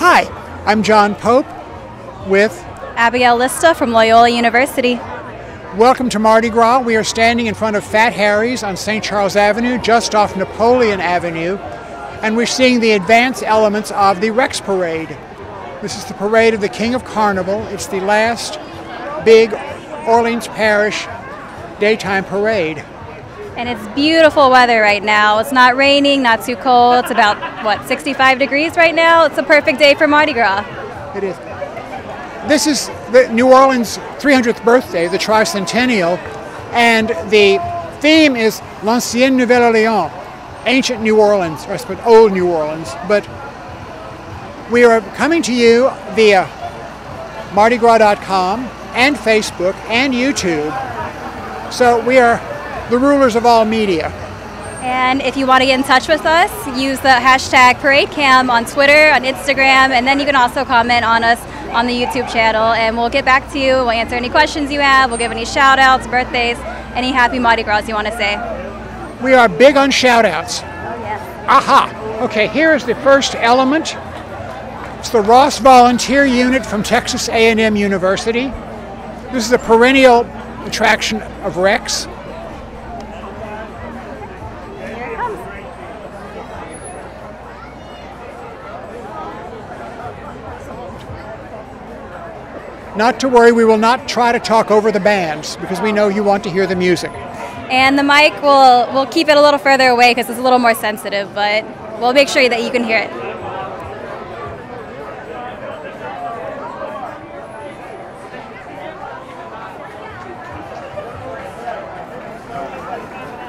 Hi, I'm John Pope with Abigail Lista from Loyola University. Welcome to Mardi Gras. We are standing in front of Fat Harry's on St. Charles Avenue, just off Napoleon Avenue, and we're seeing the advanced elements of the Rex Parade. This is the parade of the King of Carnival. It's the last big Orleans Parish daytime parade. And it's beautiful weather right now. It's not raining, not too cold. It's about, 65 degrees right now? It's a perfect day for Mardi Gras. It is. This is the New Orleans' 300th birthday, the tricentennial, and the theme is L'Ancienne Nouvelle-Orléans, ancient New Orleans, or I suppose old New Orleans. But we are coming to you via MardiGras.com and Facebook and YouTube. So we are the rulers of all media. And if you want to get in touch with us, use the hashtag ParadeCam on Twitter, on Instagram, and then you can also comment on us on the YouTube channel, and we'll get back to you. We'll answer any questions you have. We'll give any shout-outs, birthdays, any happy Mardi Gras you want to say. We are big on shout-outs. Oh, yes. Aha! Okay, here is the first element. It's the Ross Volunteer Unit from Texas A&M University. This is a perennial attraction of Rex. Not to worry, we will not try to talk over the bands because we know you want to hear the music. And the mic, we'll keep it a little further away because it's a little more sensitive, but we'll make sure that you can hear it.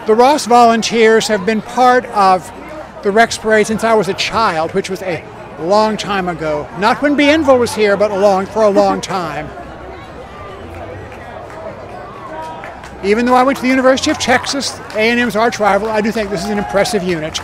The Ross Volunteers have been part of the Rex Parade since I was a child, which was a long time ago. Not when Bienville was here, but for a long time. Even though I went to the University of Texas, A&M's arch rival, I do think this is an impressive unit.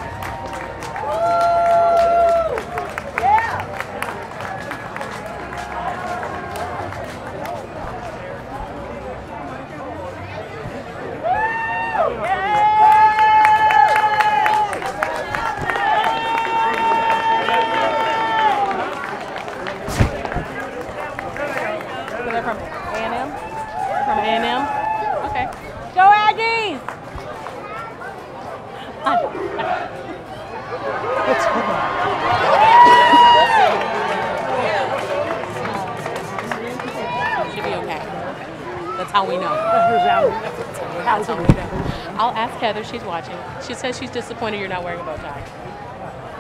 I'll ask Heather, she's watching. She says she's disappointed you're not wearing a bow tie.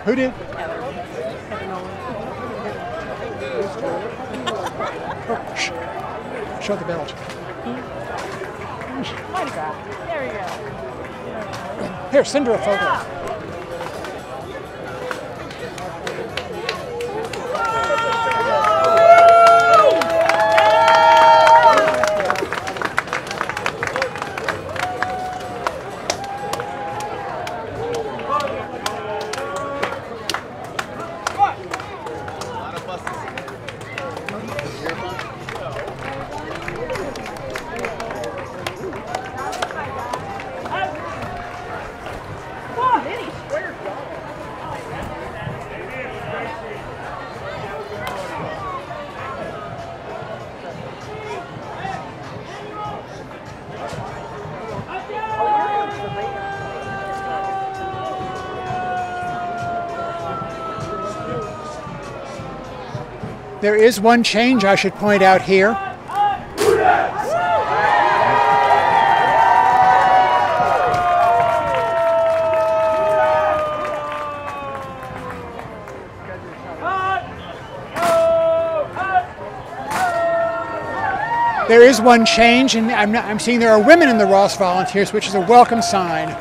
Who did? Heather. Heather Nolan. Show the belt. MardiGras. There we go. Here, send her a photo. There is one change I should point out here. There is one change, and I'm seeing there are women in the Ross Volunteers, which is a welcome sign.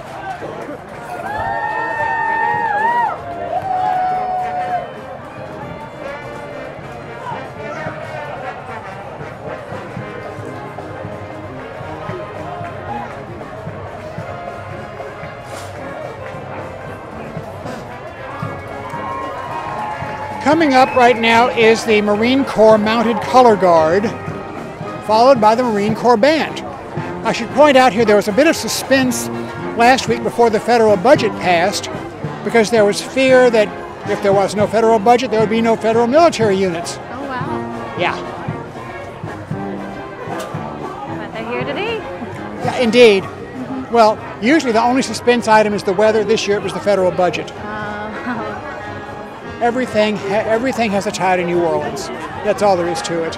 Coming up right now is the Marine Corps Mounted Color Guard, followed by the Marine Corps Band. I should point out here there was a bit of suspense last week before the federal budget passed because there was fear that If there was no federal budget, there would be no federal military units. Oh, wow. Yeah. But they're here today. Yeah, indeed. Well, usually the only suspense item is the weather. This year it was the federal budget. Everything has a tie to New Orleans. That's all there is to it.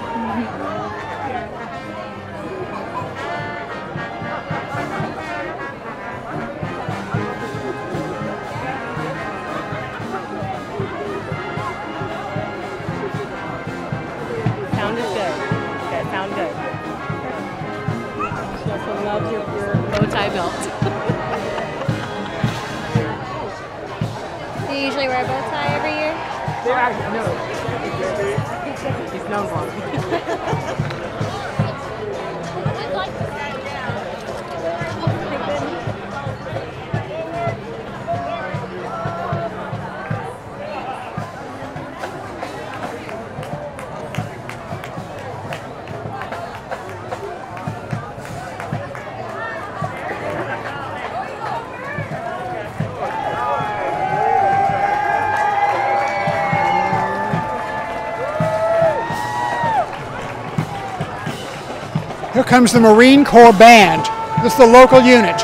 Sound is good. That sound good. She also loves your bow tie belt. Do you usually wear a bow tie every year? No. He's known for it. Here comes the Marine Corps Band. This is the local unit.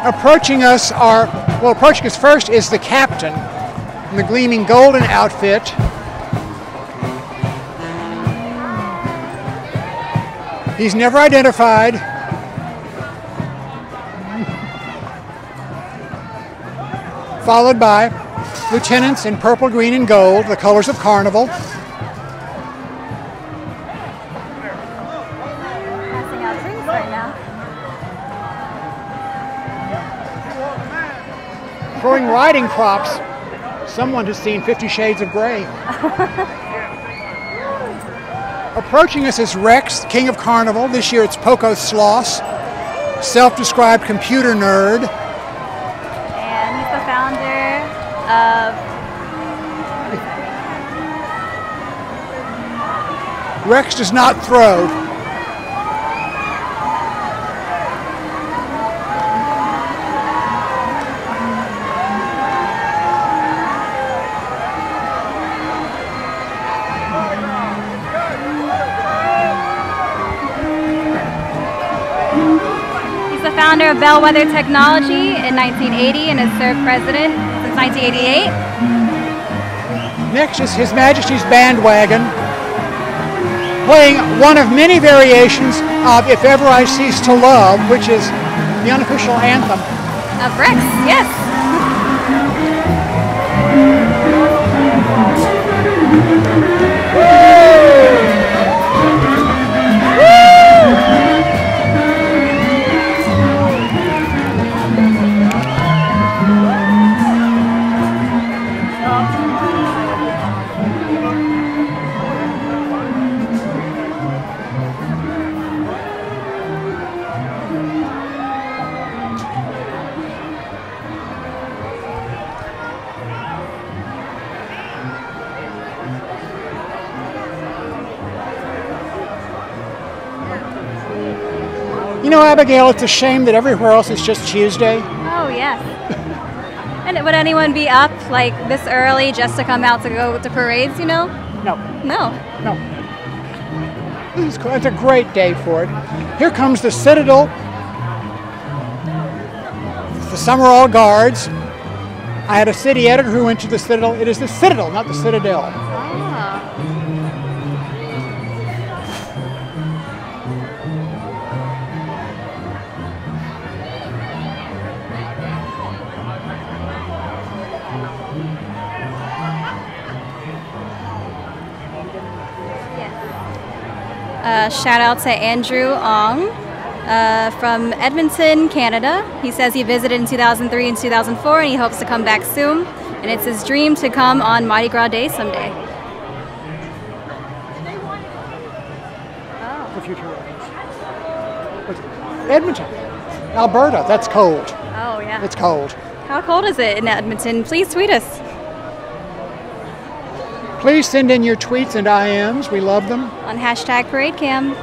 Approaching us first is the captain in the gleaming golden outfit. He's never identified. Followed by lieutenants in purple, green, and gold, the colors of Carnival. Passing out drinks right now. Throwing riding crops. Someone has seen 50 Shades of Grey. Approaching us is Rex, King of Carnival. This year it's Poco Sloss, self-described computer nerd. And he's the founder of... Rex does not throw. Founder of Bellwether Technology in 1980 and has served president since 1988. Next is His Majesty's Bandwagon, playing one of many variations of If Ever I Cease to Love, which is the unofficial anthem of Rex, yes. You know, Abigail, it's a shame that everywhere else is just Tuesday. Oh, yes. And would anyone be up like this early just to come out to go to parades, you know? No. No. No. This is cool. It's a great day for it. Here comes the Citadel. The Summerall Guards. I had a city editor who went to the Citadel. It is the Citadel, not the Citadel. Shout out to Andrew Ong from Edmonton, Canada. He says he visited in 2003 and 2004 and he hopes to come back soon. And it's his dream to come on Mardi Gras Day someday. The future Edmonton. Alberta. That's cold. Oh, yeah. It's cold. How cold is it in Edmonton? Please tweet us. Please send in your tweets and IMs. We love them. On hashtag ParadeCam.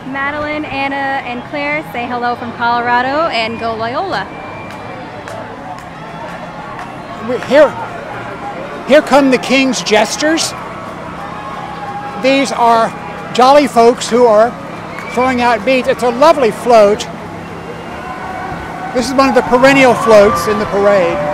Madeline, Anna, and Claire say hello from Colorado and go Loyola. Here come the King's jesters. These are jolly folks who are throwing out beads. It's a lovely float. This is one of the perennial floats in the parade.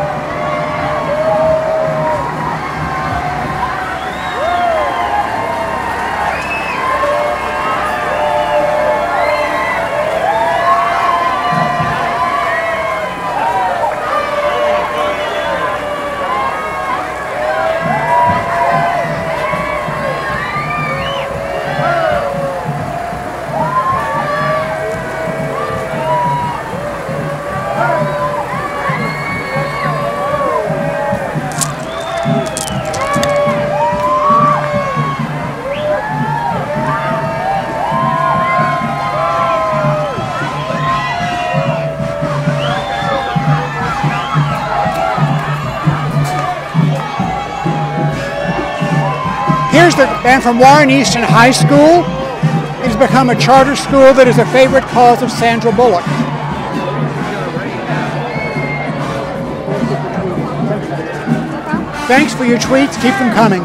Here's the band from Warren Easton High School. It has become a charter school that is a favorite cause of Sandra Bullock. Thanks for your tweets. Keep them coming.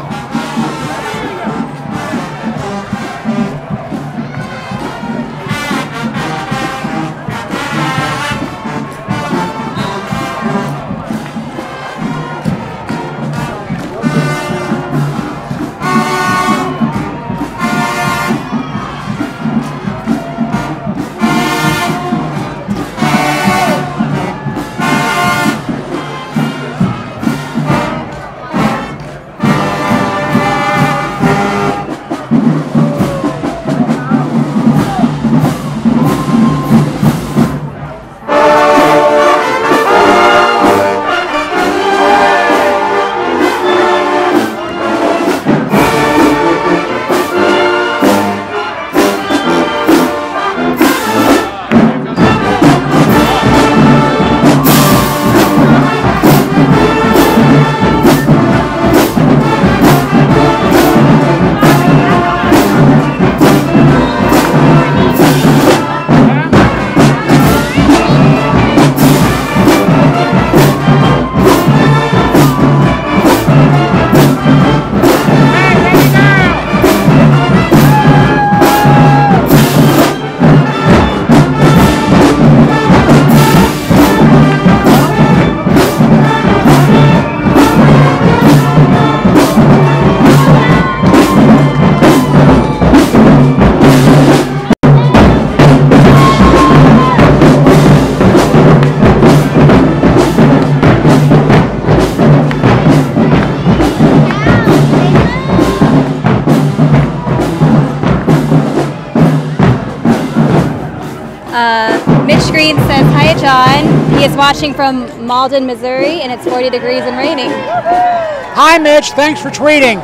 Mitch Green says, hi John. He is watching from Malden, Missouri, and it's 40 degrees and raining. Hi Mitch, thanks for tweeting.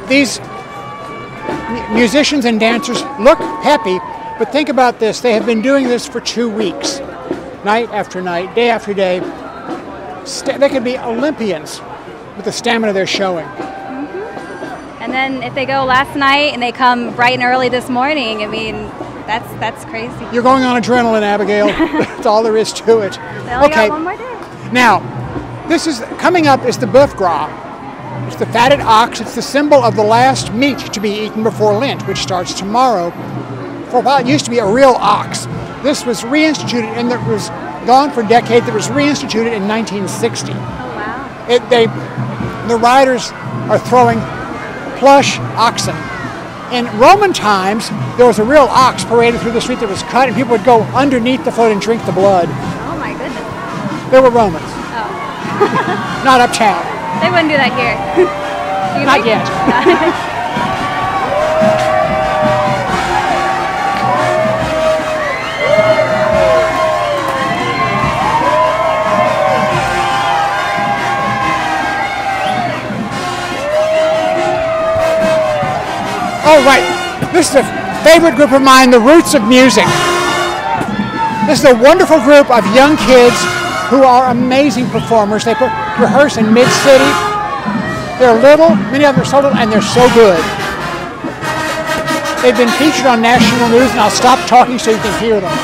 These musicians and dancers look peppy, but think about this. They have been doing this for 2 weeks, night after night, day after day. They could be Olympians with the stamina they're showing. And then if they go last night and they come bright and early this morning, I mean, that's crazy. You're going on adrenaline, Abigail. That's all there is to it. They only got one more day. Now, this is coming up is the Biff Drop. It's the fatted ox. It's the symbol of the last meat to be eaten before Lent, which starts tomorrow. For a while, it used to be a real ox. This was reinstituted, and it was gone for decades. It was reinstituted in 1960. Oh wow! The riders are throwing plush oxen. In Roman times, there was a real ox paraded through the street that was cut, and people would go underneath the float and drink the blood. Oh my They were Romans. Oh. Not uptown. They wouldn't do that here. Do you Not think? yet. Oh, right. This is a favorite group of mine, the Roots of Music. This is a wonderful group of young kids who are amazing performers. They rehearse in Mid-City. They're little, many of them are so little, and they're so good. They've been featured on national news, and I'll stop talking so you can hear them.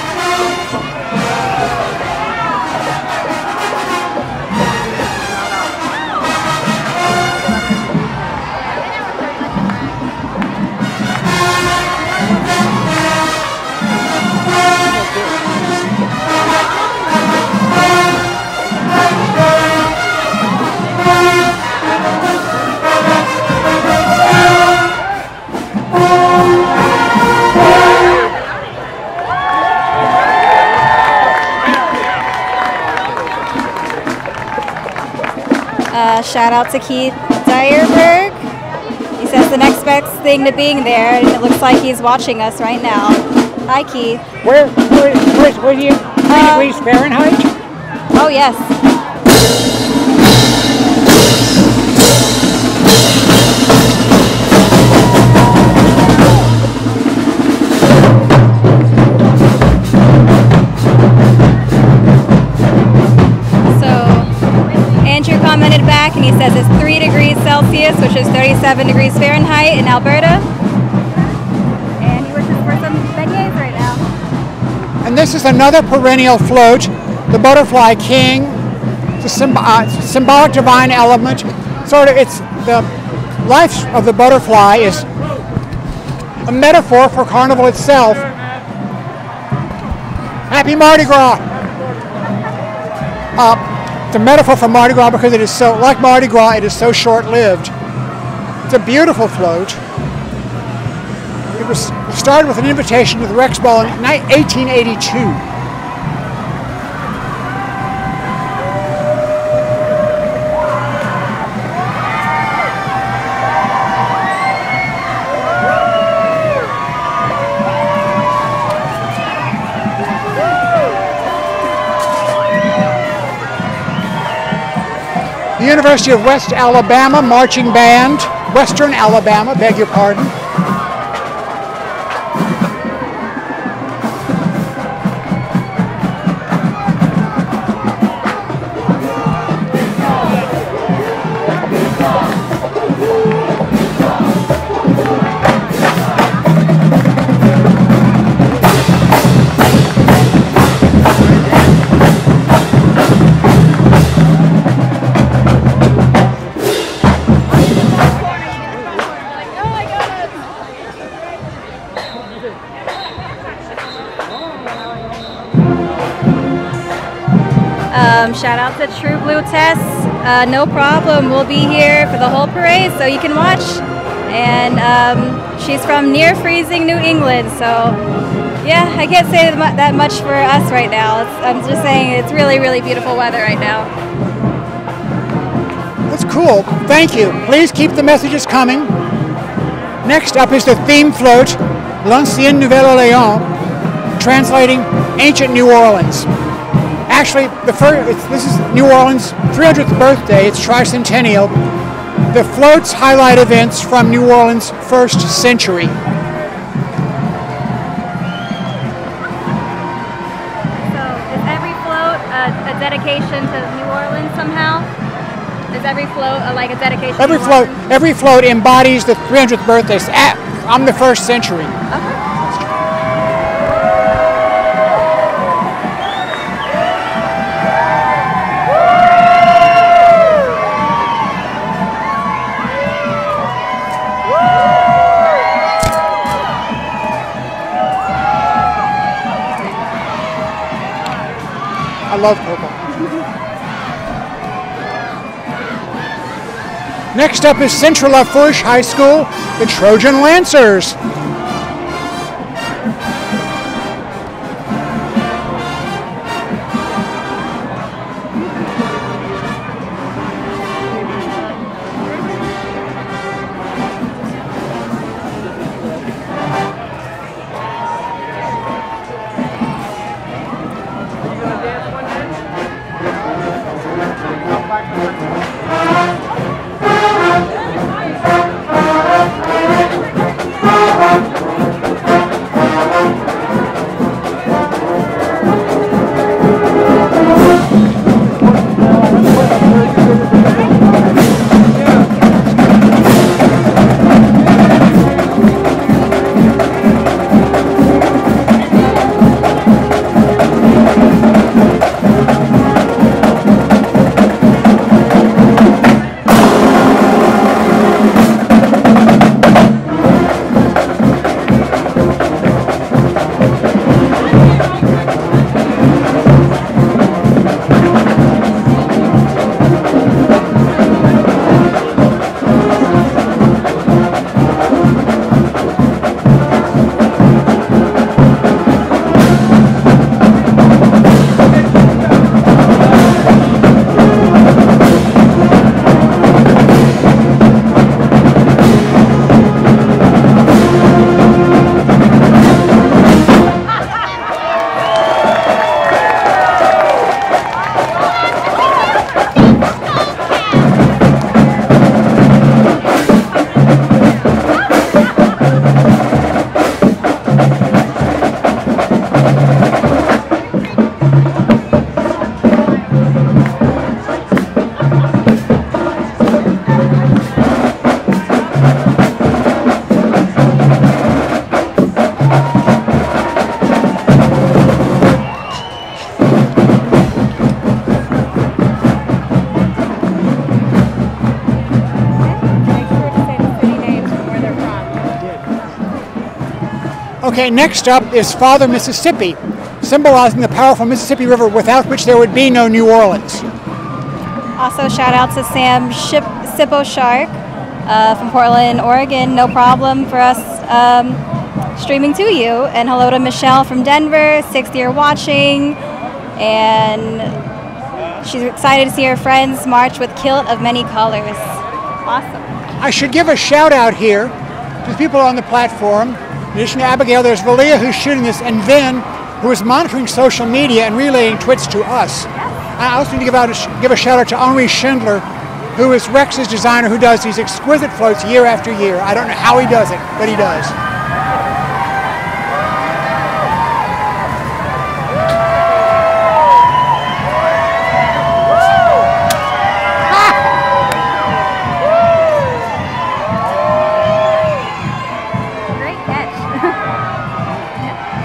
Shout out to Keith Dyerberg. He says the next best thing to being there, and it looks like he's watching us right now. Hi, Keith. Where are you? Degrees Fahrenheit? Oh, yes. Andrew commented back and he says it's 3 degrees Celsius, which is 37 degrees Fahrenheit in Alberta. And he wishes for some beignets right now. And this is another perennial float, the Butterfly King. It's a symbolic divine element. It's the life of the butterfly is a metaphor for Carnival itself. Happy Mardi Gras! It's a metaphor for Mardi Gras because it is so, like Mardi Gras, it is so short-lived. It's a beautiful float. It was started with an invitation to the Rex Ball in 1882. The University of West Alabama Marching Band, Western Alabama, beg your pardon. Shout out to True Blue Tess. No problem. We'll be here for the whole parade, so you can watch. And she's from near freezing New England, so yeah, I can't say that much for us right now. I'm just saying it's really, really beautiful weather right now. That's cool. Thank you. Please keep the messages coming. Next up is the theme float, L'Ancien Nouvelle-Orléans, translating Ancient New Orleans. Actually, this is New Orleans' 300th birthday. It's tricentennial. The floats highlight events from New Orleans' first century. So, is every float a dedication to New Orleans somehow? Is every float like a dedication? Every float embodies the 300th birthday. I'm the first century. Okay. I love purple. Next up is Central Lafourche High School, the Trojan Lancers. Okay, next up is Father Mississippi, symbolizing the powerful Mississippi River without which there would be no New Orleans. Also, shout out to Sam Sippo Shark from Portland, Oregon. No problem for us streaming to you. And hello to Michelle from Denver, 6th year watching. And she's excited to see her friends march with kilt of many colors. Awesome. I should give a shout out here to the people on the platform. In addition to Abigail, there's Valia who's shooting this, and Vin, who is monitoring social media and relaying twits to us. I also need to give a shout out to Henri Schindler, who is Rex's designer, who does these exquisite floats year after year. I don't know how he does it, but he does.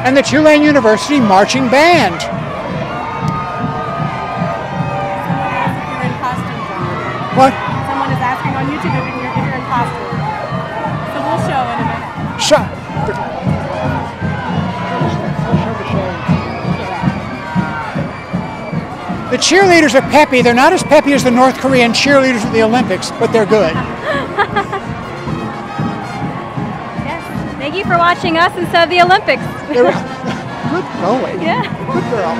And the Tulane University Marching Band. What? Someone is asking on YouTube if you're in costume. So we'll show in a minute. Show. The cheerleaders are peppy. They're not as peppy as the North Korean cheerleaders at the Olympics, but they're good. Thank you for watching us instead of the Olympics. Good going. Yeah. Good girl.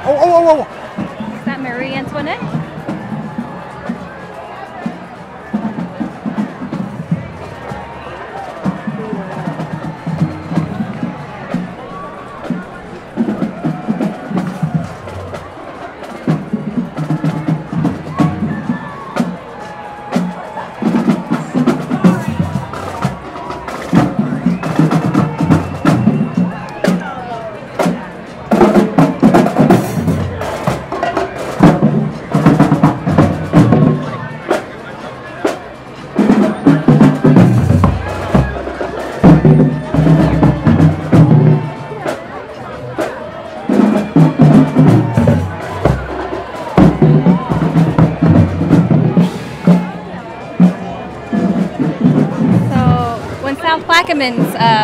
Oh. Is that Marie Antoinette?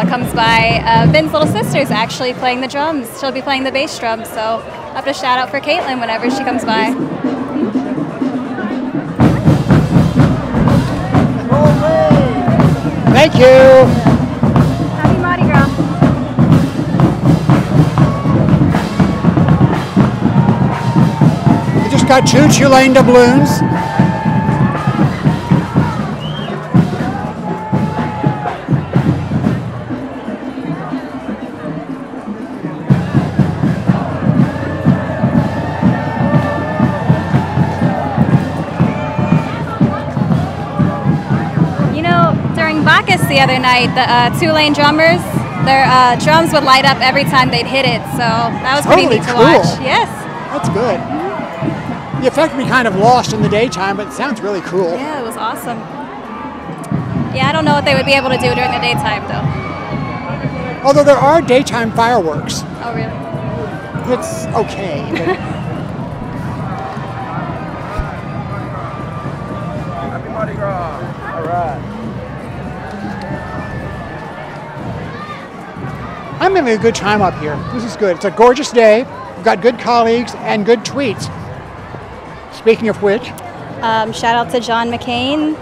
Comes by. Vin's little sister's actually playing the drums. She'll be playing the bass drums, so I'll have to shout out for Caitlin whenever she comes by. Thank you. Happy Mardi Gras. I just got 2 Tulane doubloons. The other night, the Tulane drummers, their drums would light up every time they'd hit it, so that was pretty neat to watch. Yes. That's good. The effect would be kind of lost in the daytime, but it sounds really cool. Yeah, it was awesome. Yeah, I don't know what they would be able to do during the daytime, though. Although there are daytime fireworks. Oh, really? It's okay. But Happy Mardi Gras. All right. I'm having a good time up here. This is good. It's a gorgeous day. We've got good colleagues and good tweets. Speaking of which. Shout out to John McCain.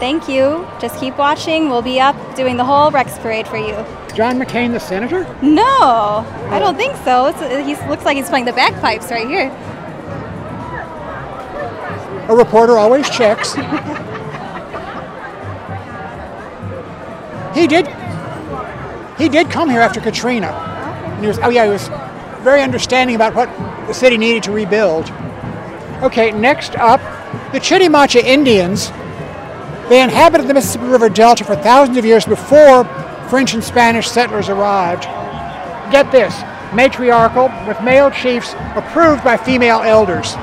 Thank you. Just keep watching. We'll be up doing the whole Rex Parade for you. John McCain, the senator? No, I don't think so. He looks like he's playing the bagpipes right here. A reporter always checks. He did come here after Katrina. And he was very understanding about what the city needed to rebuild. Okay, next up, the Chitimacha Indians. They inhabited the Mississippi River Delta for thousands of years before French and Spanish settlers arrived. Get this, matriarchal, with male chiefs approved by female elders.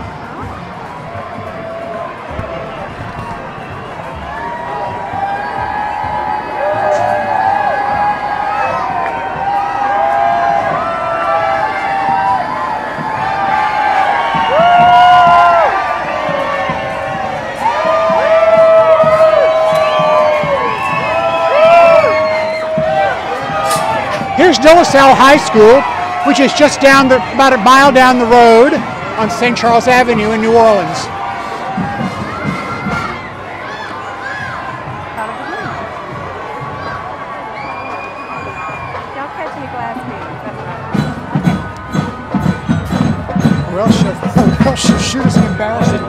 Here's De La Salle High School, which is just down about a mile down the road on St. Charles Avenue in New Orleans. Well, she'll shoot us an embarrassing.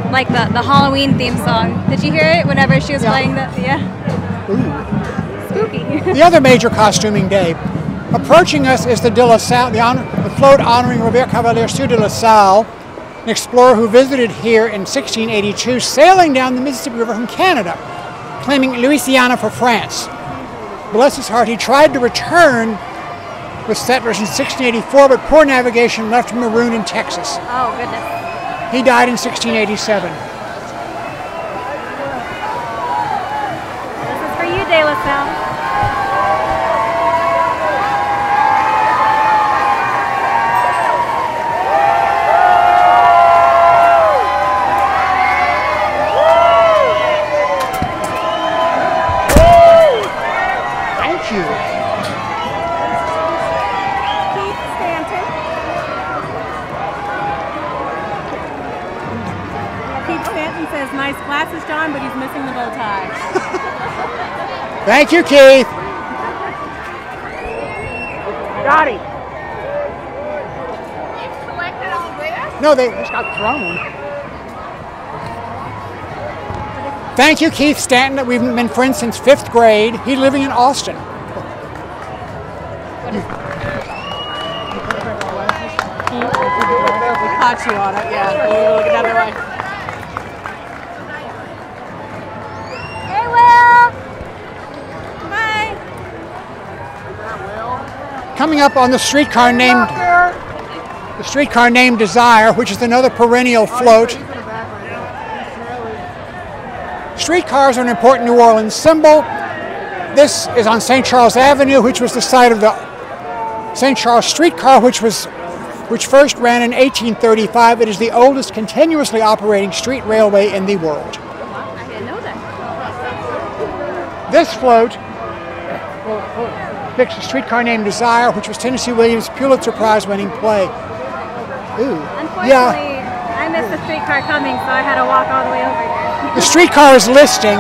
Like the Halloween theme song. Did you hear it whenever she was playing that? Yeah. Ooh. Spooky. The other major costuming day. Approaching us is the De La Salle, the float honoring Robert Cavalier Sieur de Lasalle, an explorer who visited here in 1682, sailing down the Mississippi River from Canada, claiming Louisiana for France. Bless his heart, he tried to return with settlers in 1684, but poor navigation left him marooned in Texas. Oh, goodness. He died in 1687. This is for you, De La Salle. Thank you. Says nice glasses, John, but he's missing the bow tie. Thank you, Keith. Got him. No, they just got thrown. Thank you, Keith Stanton. We've been friends since 5th grade. He's living in Austin. We caught you on it, yeah. Look another way. Coming up on the streetcar named Desire, which is another perennial float. Streetcars are an important New Orleans symbol. This is on St. Charles Avenue, which was the site of the St. Charles streetcar, which first ran in 1835. It is the oldest continuously operating street railway in the world. I didn't know that. This float depicts a streetcar named Desire, which was Tennessee Williams' Pulitzer Prize-winning play. Ooh. Unfortunately, yeah. I missed the streetcar coming, so I had to walk all the way over here. The streetcar is listing.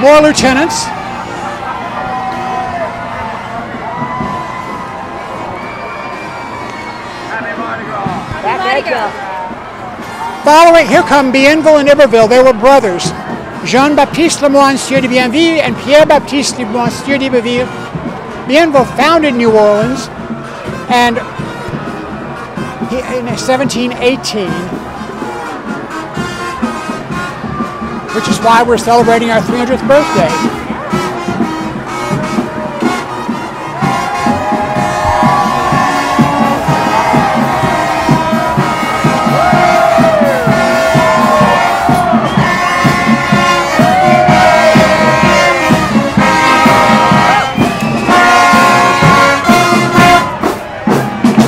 More lieutenants. Following, here come Bienville and Iberville. They were brothers. Jean-Baptiste Lemoine Sieur de Bienville and Pierre-Baptiste Lemoine Sieur d'Iberville. Bienville founded New Orleans and in 1718, which is why we're celebrating our 300th birthday.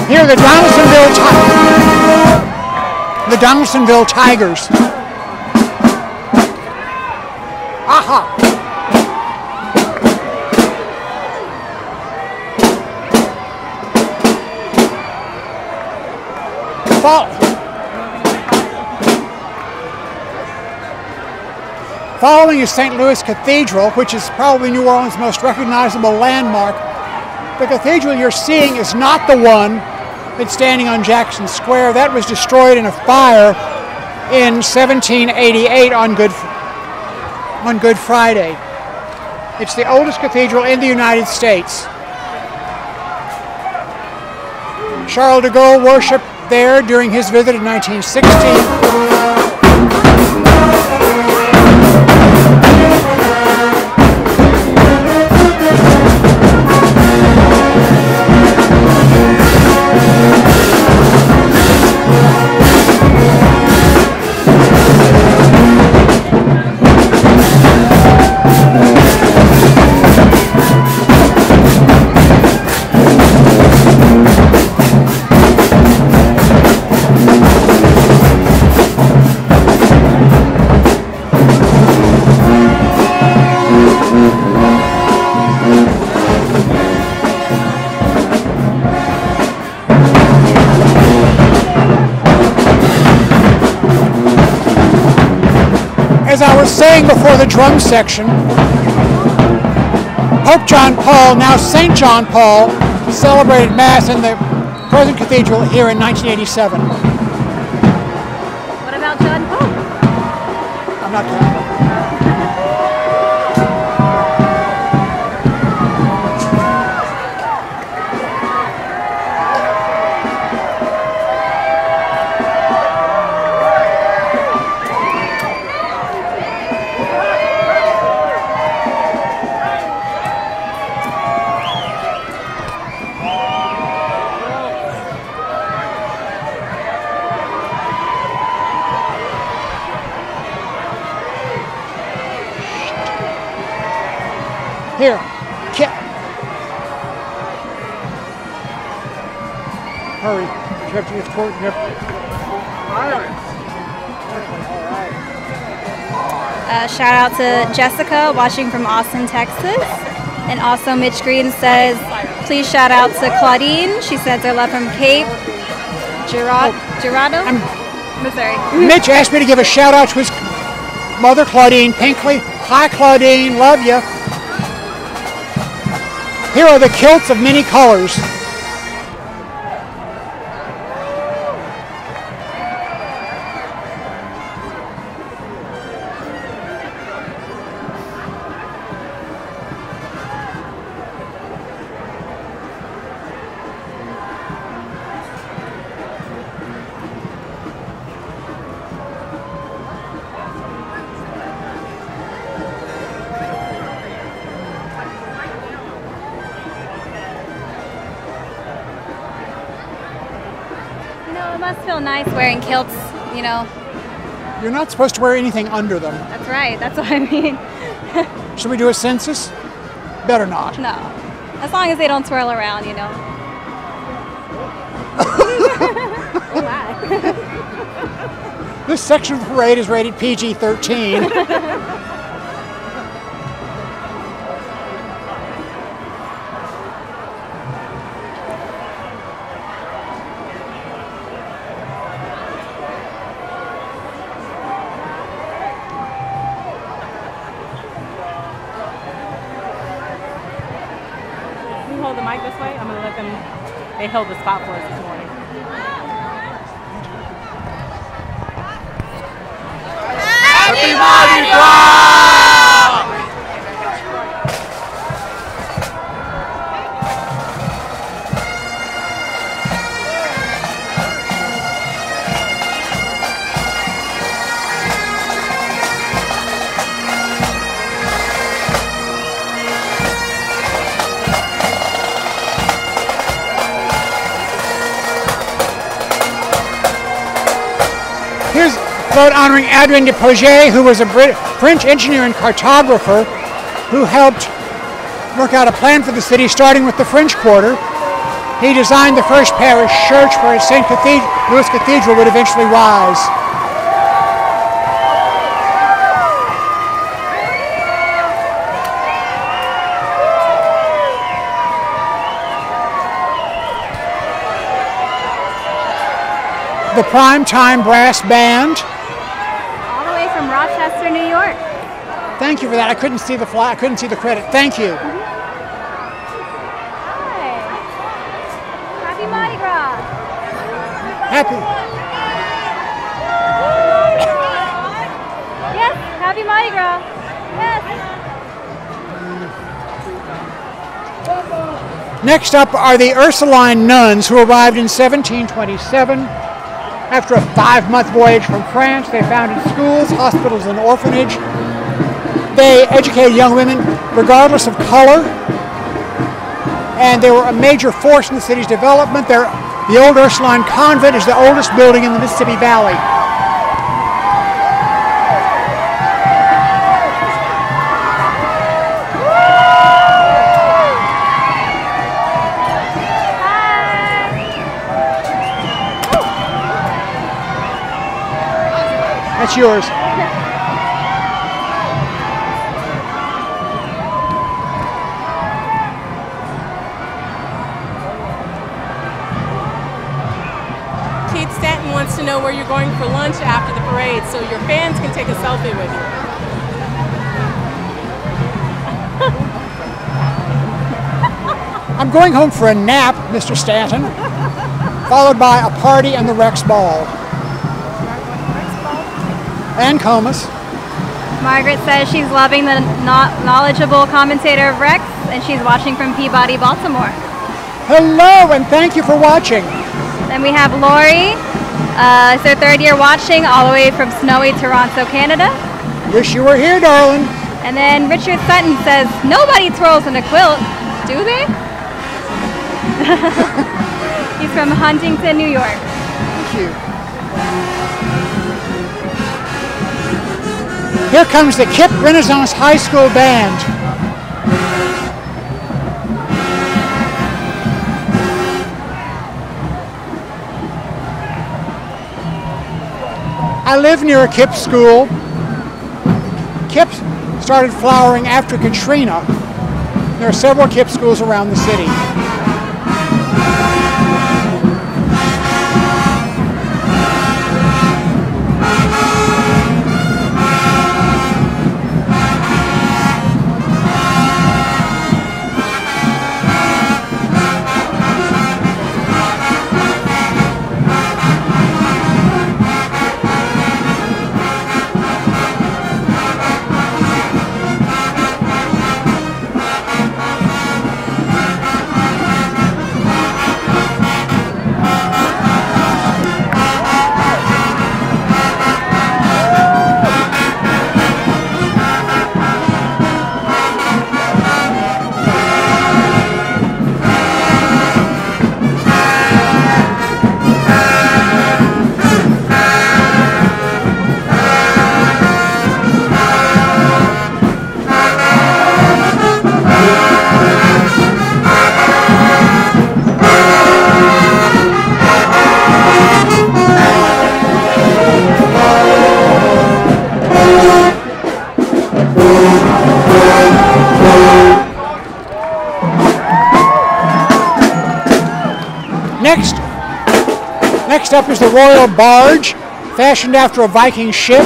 Here are the Donaldsonville Tigers. Aha! Following is St. Louis Cathedral, which is probably New Orleans' most recognizable landmark. The cathedral you're seeing is not the one that's standing on Jackson Square. That was destroyed in a fire in 1788 on Good Friday. It's the oldest cathedral in the United States. Charles de Gaulle worshipped there during his visit in 1916. As I was saying before the drum section, Pope John Paul, now St. John Paul, celebrated Mass in the present cathedral here in 1987. What about John Pope? I'm not counting. Here, hurry. You have to get court. Shout out to Jessica watching from Austin, Texas. And also Mitch Green says, please shout out to Claudine. She sends her love from Cape Girardeau, Missouri. Mitch asked me to give a shout out to his mother, Claudine Pinkley. Hi, Claudine. Love you. Here are the kilts of many colors. It must feel nice wearing kilts, you know. You're not supposed to wear anything under them. That's right, that's what I mean. Should we do a census? Better not. No. As long as they don't swirl around, you know. Oh my. This section of the parade is rated PG-13. Hold the mic this way. I'm going to let them, they held the spot for us this morning. Happy Mardi Gras! Here's a vote honoring Adrien de Pouget, who was a French engineer and cartographer who helped work out a plan for the city, starting with the French Quarter. He designed the first parish church where St. Louis Cathedral would eventually rise. The Primetime Brass Band. All the way from Rochester, New York. Thank you for that. I couldn't see the fly. I couldn't see the credit. Thank you. Hi. Happy Mardi Gras. Happy. Yes, happy Mardi Gras. Yes. Next up are the Ursulines Nuns, who arrived in 1727. After a 5-month voyage from France, they founded schools, hospitals, and orphanage. They educated young women regardless of color, and they were a major force in the city's development. The old Ursuline Convent is the oldest building in the Mississippi Valley. That's yours. Kate Stanton wants to know where you're going for lunch after the parade so your fans can take a selfie with you. I'm going home for a nap, Mr. Stanton, followed by a party and the Rex Ball. And Comus. Margaret says she's loving the knowledgeable commentator of Rex, and she's watching from Peabody, Baltimore. Hello, and thank you for watching. Then we have Lori. It's her 3rd year watching, all the way from snowy Toronto, Canada. Wish you were here, darling. And then Richard Sutton says, nobody twirls in a quilt, do they? He's from Huntington, New York. Thank you. Here comes the Kip Renaissance High School Band. I live near a Kip school. Kip started flowering after Katrina. There are several Kip schools around the city. Next up is the Royal Barge, fashioned after a Viking ship,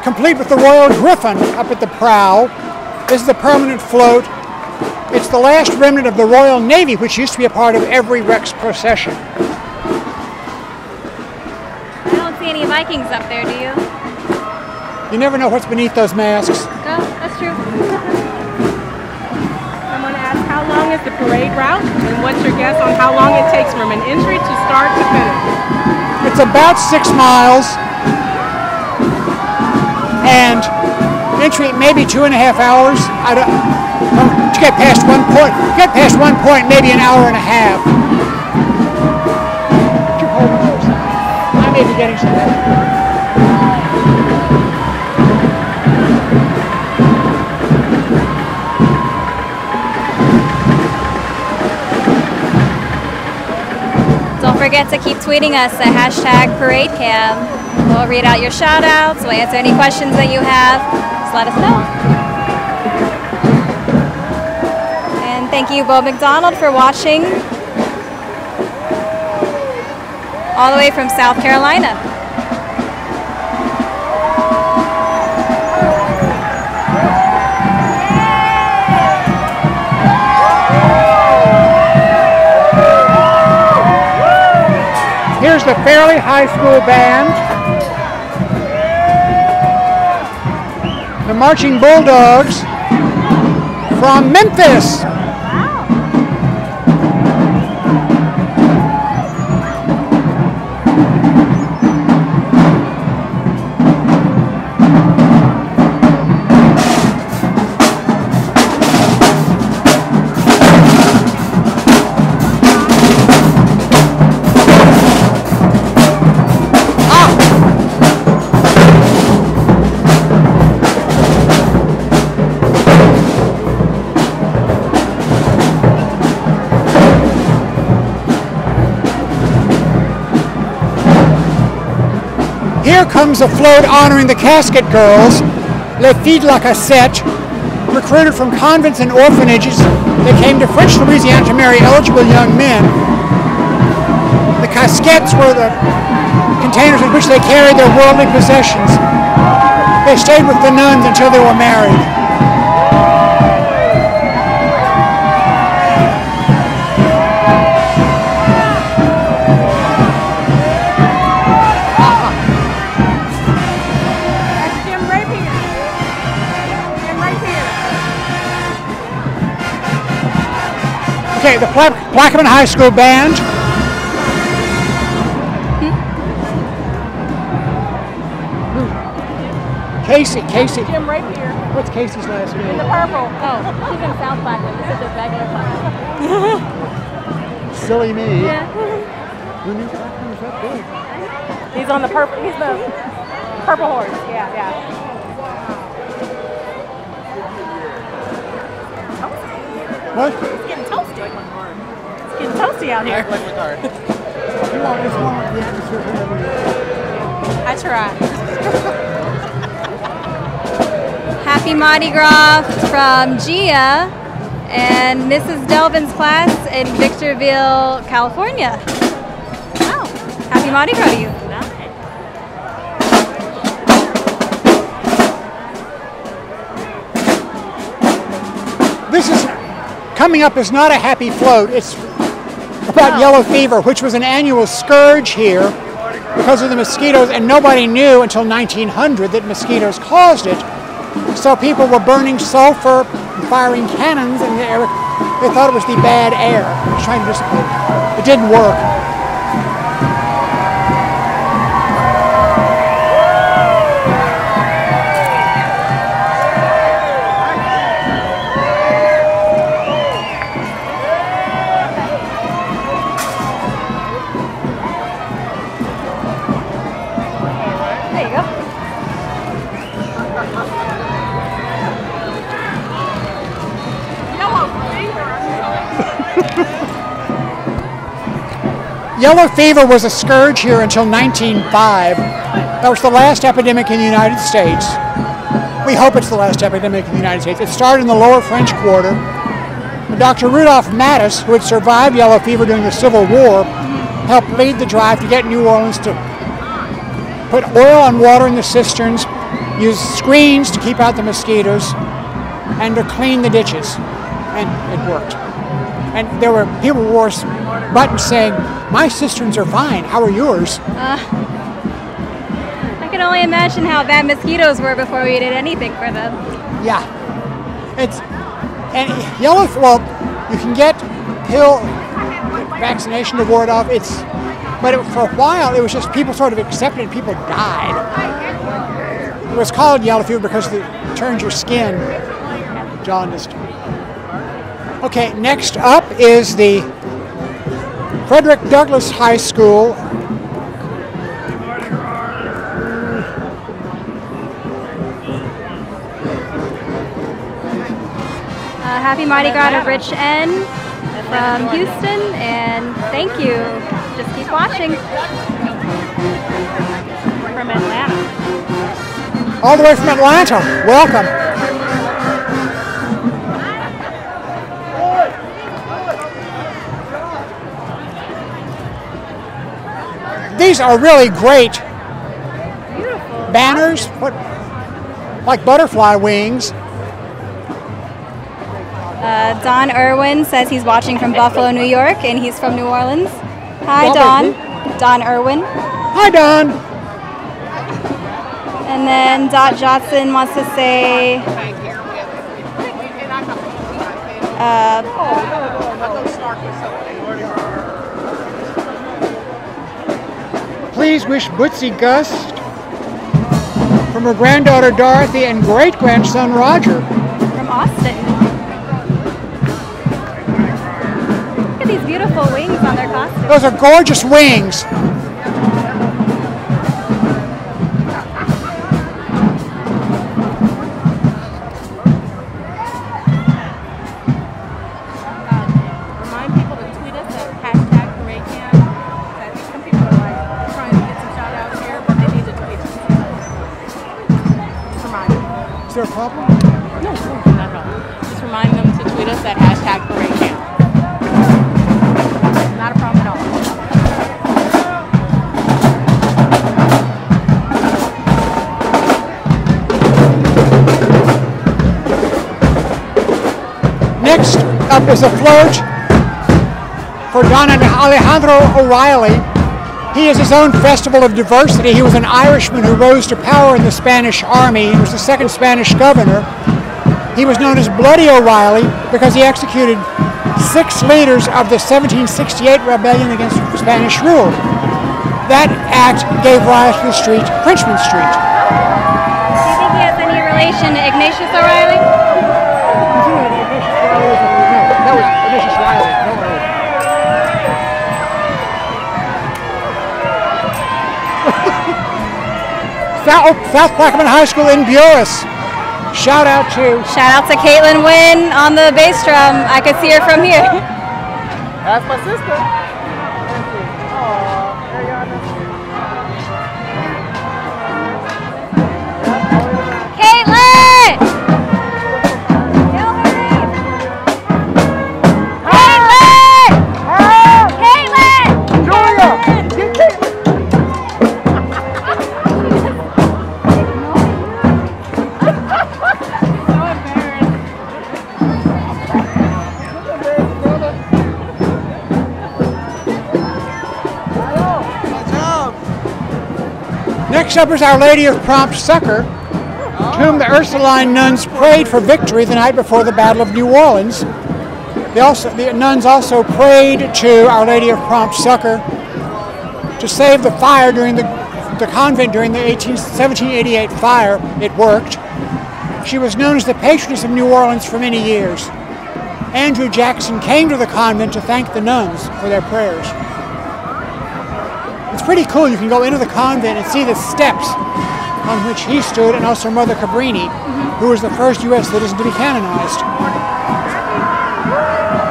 complete with the Royal Griffin up at the prow. This is a permanent float. It's the last remnant of the Royal Navy, which used to be a part of every Rex procession. I don't see any Vikings up there, do you? You never know what's beneath those masks. Oh, that's true. Someone asked, how long is the parade route? And what's your guess on how long it takes from an entry to start to finish? It's about 6 miles. And entry maybe 2.5 hours. To get past one point, maybe an hour and a half. I may be getting some better. Don't forget to keep tweeting us at #ParadeCam. We'll read out your shout outs, we'll answer any questions that you have. Just let us know. And thank you, Bo McDonald, for watching all the way from South Carolina. Here's the Fairleigh High School Band, the Marching Bulldogs from Memphis. Wow. Here comes a float honoring the casket girls, Lafitte la Cassette, recruited from convents and orphanages that came to French Louisiana to marry eligible young men. The casquettes were the containers in which they carried their worldly possessions. They stayed with the nuns until they were married. Okay, the Plaquemine High School Band. Casey. Jim right here. What's Casey's last name? In the purple. Oh, she's in South Plaquemine. This is just regular Plaquemine. Silly me. Yeah. Who knew Plaquemine was that big? He's on the purple. He's the purple horse. Yeah. What? It's getting toasty. It's getting toasty out here. You want this one with the atmosphere whenever you I try. Happy Mardi Gras from Gia and Mrs. Delvin's class in Victorville, California. Wow. Happy Mardi Gras to you. This is coming up is not a happy float. It's about yellow fever, which was an annual scourge here because of the mosquitoes, and nobody knew until 1900 that mosquitoes caused it. So people were burning sulfur and firing cannons, and they thought it was the bad air. Trying to dissipate. It didn't work. Yellow fever was a scourge here until 1905. That was the last epidemic in the United States. We hope it's the last epidemic in the United States. It started in the lower French Quarter. Dr. Rudolph Mattis, who had survived yellow fever during the Civil War, helped lead the drive to get New Orleans to put oil and water in the cisterns, use screens to keep out the mosquitoes, and to clean the ditches. And it worked. And there were people who wore buttons saying, "My cisterns are fine, how are yours?" I can only imagine how bad mosquitoes were before we did anything for them. Yeah. And yellow, well, you can get vaccination to ward off. But for a while, it was just people sort of accepted it, people died. It was called yellow fever because it turned your skin jaundiced. Okay, next up is the Frederick Douglass High School. Happy Mardi Gras to Rich N from Houston, and thank you. Just keep watching. From Atlanta. All the way from Atlanta. Welcome. These are really great banners, like butterfly wings. Don Irwin says he's watching from Buffalo, New York, and he's from New Orleans. Hi, Don. Don Irwin. Hi, Don. And then Dot Johnson wants to say, please wish Bootsy Gust from her granddaughter Dorothy and great-grandson Roger. From Austin. Look at these beautiful wings on their costumes. Those are gorgeous wings. Remind people to tweet us at #ParadeCam. I think some people are trying to get some shout outs here, but they need to tweet. there a problem? No, not at all. Just remind them to tweet us at #ParadeCam. Not a problem at all. Next up is a float for Don Alejandro O'Reilly. He has his own festival of diversity. He was an Irishman who rose to power in the Spanish army. He was the second Spanish governor. He was known as Bloody O'Reilly because he executed 6 leaders of the 1768 rebellion against Spanish rule. That act gave rise to the street, Frenchman Street. Do you think he has any relation to Ignatius O'Reilly? That was Ignatius Riley. South Plaquemine High School in Buras. Shout out to Caitlin Wynn on the bass drum. I could see her from here. That's my sister. Caitlin! Next up is Our Lady of Prompt Succor, to whom the Ursulines Nuns prayed for victory the night before the Battle of New Orleans. The nuns also prayed to Our Lady of Prompt Succor to save the fire during the convent during the 1788 fire. It worked. She was known as the patroness of New Orleans for many years. Andrew Jackson came to the convent to thank the nuns for their prayers. It's pretty cool. You can go into the convent and see the steps on which he stood, and also Mother Cabrini, who was the first U.S. citizen to be canonized.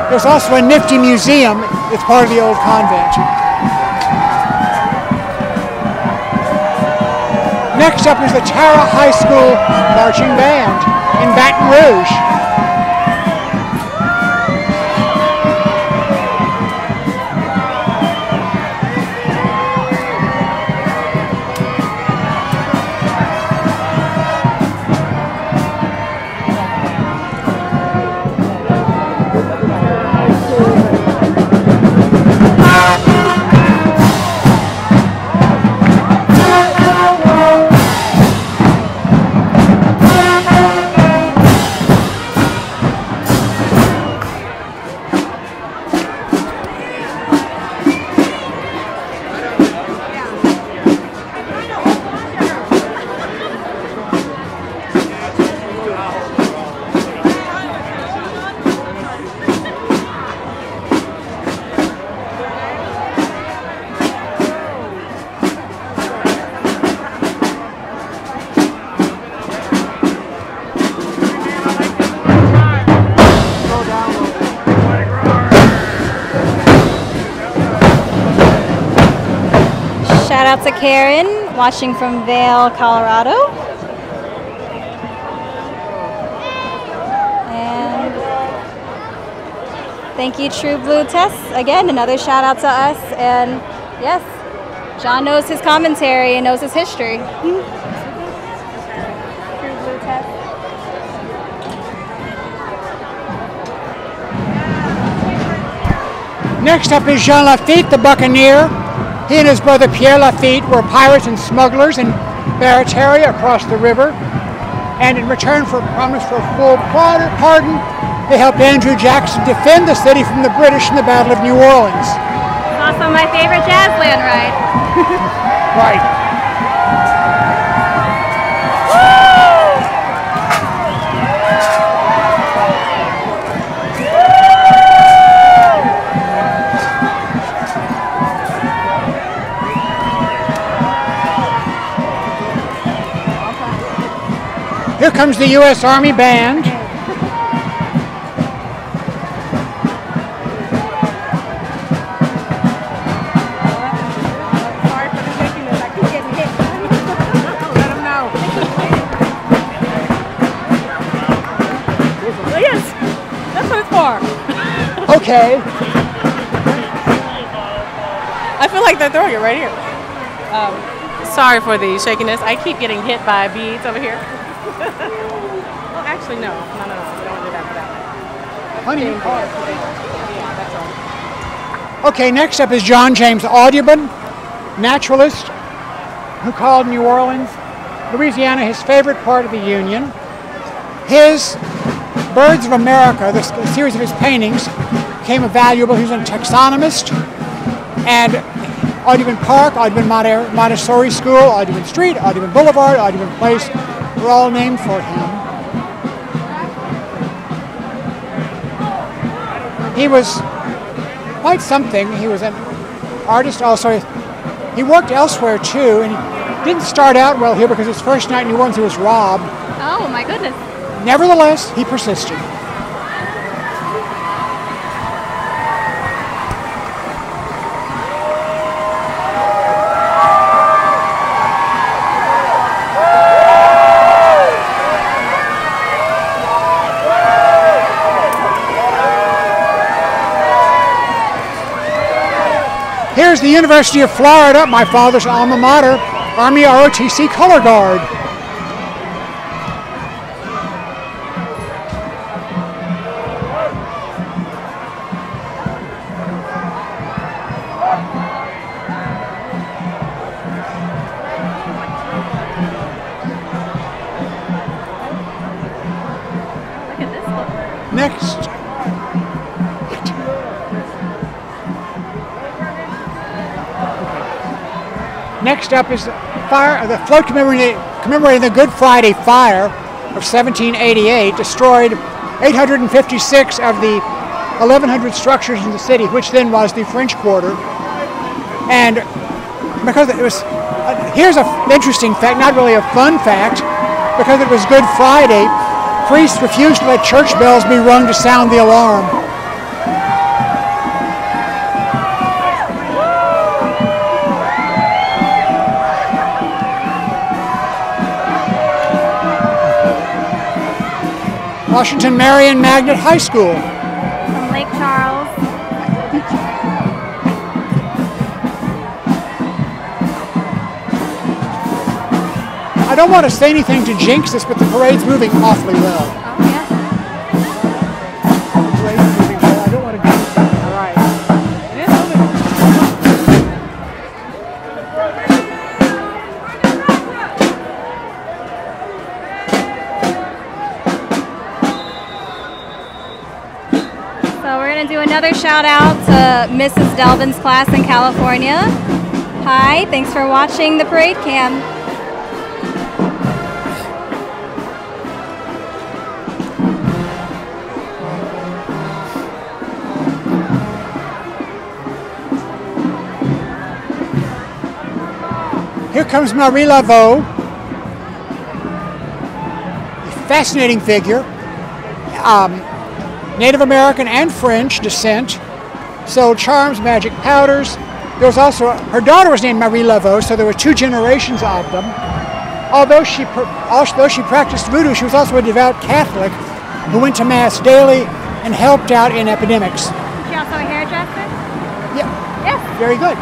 There's also a nifty museum. It's part of the old convent. Next up is the Tara High School Marching Band in Baton Rouge. Shout out to Karen, watching from Vail, Colorado. And thank you, True Blue Tess. Again, another shout out to us. And yes, John knows his commentary and knows his history. True Blue Tess. Next up is Jean Lafitte, the Buccaneer. He and his brother Pierre Lafitte were pirates and smugglers in Barataria across the river. And in return for a promise for a full pardon, they helped Andrew Jackson defend the city from the British in the Battle of New Orleans. It's also my favorite Jazzland ride. Right. Here comes the U.S. Army Band. Sorry for the shakiness. I keep getting hit. Let them know. Okay. I feel like they're throwing it right here. Sorry for the shakiness. I keep getting hit by beads over here. Well, actually, no. We don't want to do that for that one. Honey. Yeah, that's all. Okay, next up is John James Audubon, naturalist, who called New Orleans, Louisiana, his favorite part of the Union. His Birds of America, the series of his paintings, became valuable. He was a taxonomist, and Audubon Park, Audubon Montessori School, Audubon Street, Audubon Boulevard, Audubon Place were all named for him. He was quite something. He was an artist also. He worked elsewhere too, and he didn't start out well here because his first night in New Orleans he was robbed. Oh my goodness. Nevertheless, he persisted. Here's the University of Florida, my father's alma mater, Army ROTC Color Guard. Next. Next up is the float commemorating the Good Friday Fire of 1788, destroyed 856 of the 1,100 structures in the city, which then was the French Quarter. And because it was, here's an interesting fact, not really a fun fact, because it was Good Friday, priests refused to let church bells be rung to sound the alarm. Washington Marion Magnet High School. From Lake Charles. I don't want to say anything to jinx this, but the parade's moving awfully well. Oh, yeah. The parade's moving well. I don't want to jinx it. All right. It is moving. So we're going to do another shout out to Mrs. Delvin's class in California. Hi, thanks for watching the Parade Cam. Here comes Marie Laveau, a fascinating figure, Native American and French descent, sold charms, magic powders. There was also, her daughter was named Marie Laveau, so there were two generations of them. Although she practiced voodoo, she was also a devout Catholic who went to Mass daily and helped out in epidemics. Is she also a hairdresser? Yeah. Yes. Very good.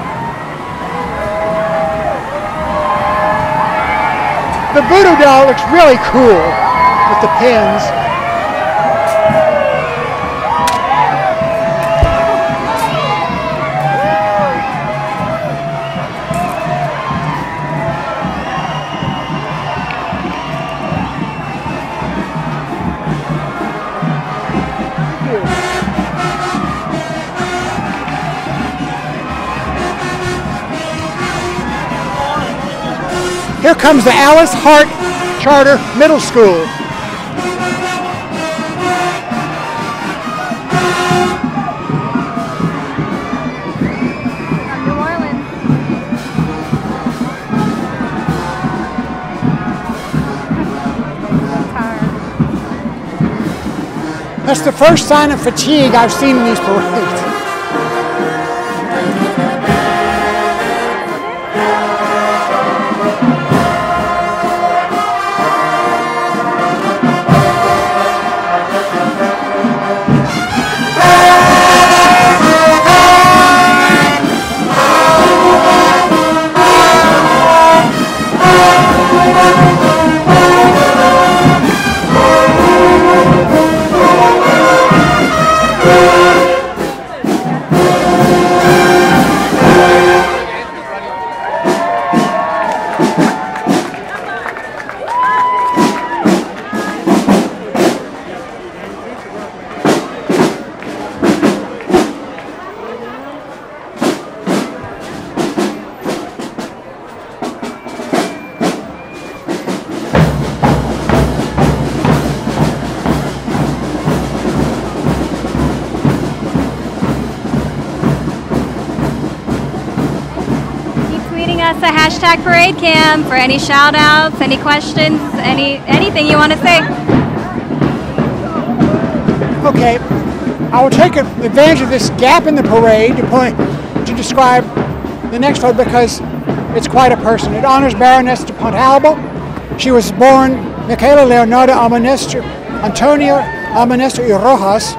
The voodoo doll looks really cool with the pins. Here comes the Alice Hart Charter Middle School. From New Orleans. That's the first sign of fatigue I've seen in these parades. us a hashtag ParadeCam for any shout outs, any questions, anything you want to say. Okay, I will take advantage of this gap in the parade to describe the next float because it's quite a person. It honors Baroness de Pontalba. She was born Michaela Leonarda Antonia Almanesta y Rojas,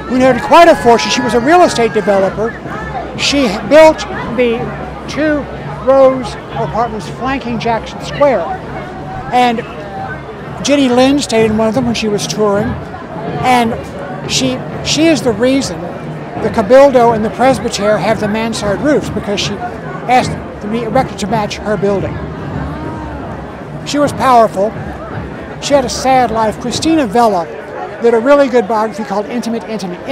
who inherited quite a fortune. She was a real estate developer. She built the 2 rows of apartments flanking Jackson Square. And Jenny Lind stayed in one of them when she was touring. And she is the reason the Cabildo and the Presbytere have the mansard roofs, because she asked to be erected to match her building. She was powerful. She had a sad life. Christina Vella did a really good biography called Intimate Enemies.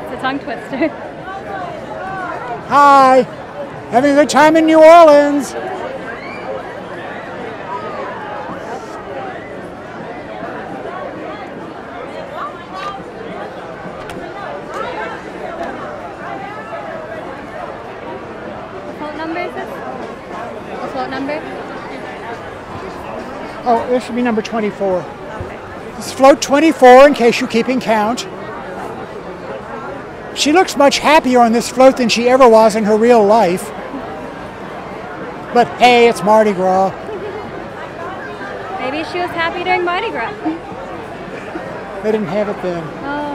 It's a tongue twister. Hi, having a good time in New Orleans. What number is this? What float number? Oh, this should be number 24. This is float 24 in case you're keeping count. She looks much happier on this float than she ever was in her real life. But hey, it's Mardi Gras. Maybe she was happy during Mardi Gras. They didn't have it then. Oh.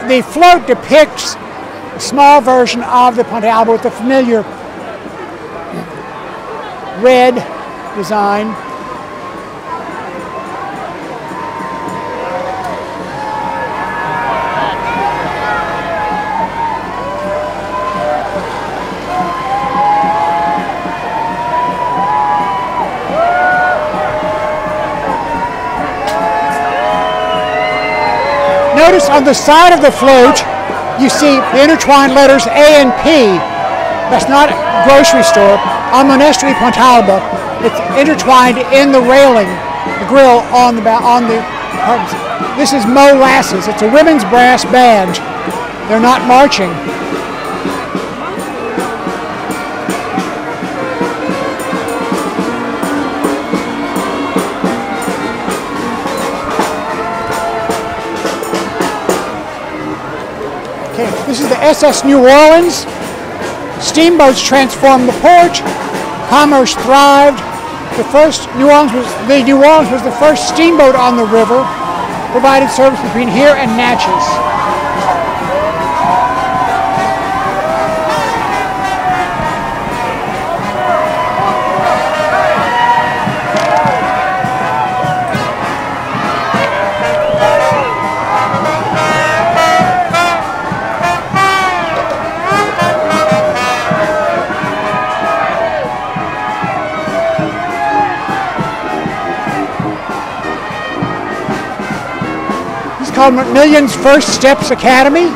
The float depicts a small version of the Pontalba with the familiar red design. Notice on the side of the float, you see the intertwined letters A and P. That's not a grocery store. On Monastery Pontalba, it's intertwined in the railing, the grill on the apartments. This is Molasses. It's a women's brass band. They're not marching. This is the SS New Orleans. Steamboats transformed the port. Commerce thrived. New Orleans was the first steamboat on the river, provided service between here and Natchez. Called McMillion's First Steps Academy.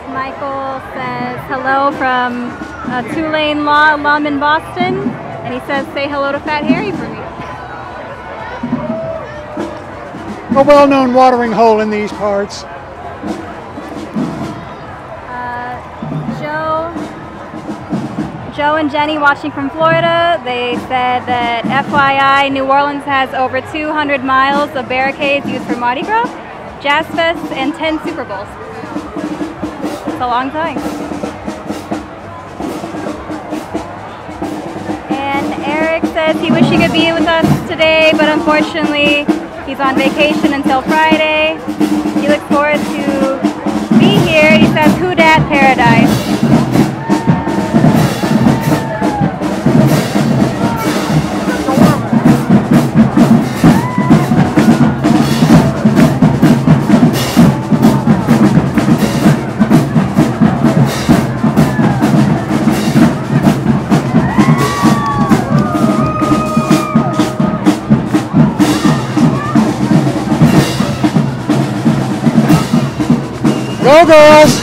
Michael says hello from Tulane Law alum in Boston, and he says, say hello to Fat Harry for me. A well-known watering hole in these parts. Joe and Jenny watching from Florida, they said that FYI, New Orleans has over 200 miles of barricades used for Mardi Gras, Jazz Fest, and 10 Super Bowls. It's a long time. And Eric says he wished he could be with us today, but unfortunately he's on vacation until Friday. He looks forward to be here. He says, "Who dat Paradise?" Go girls!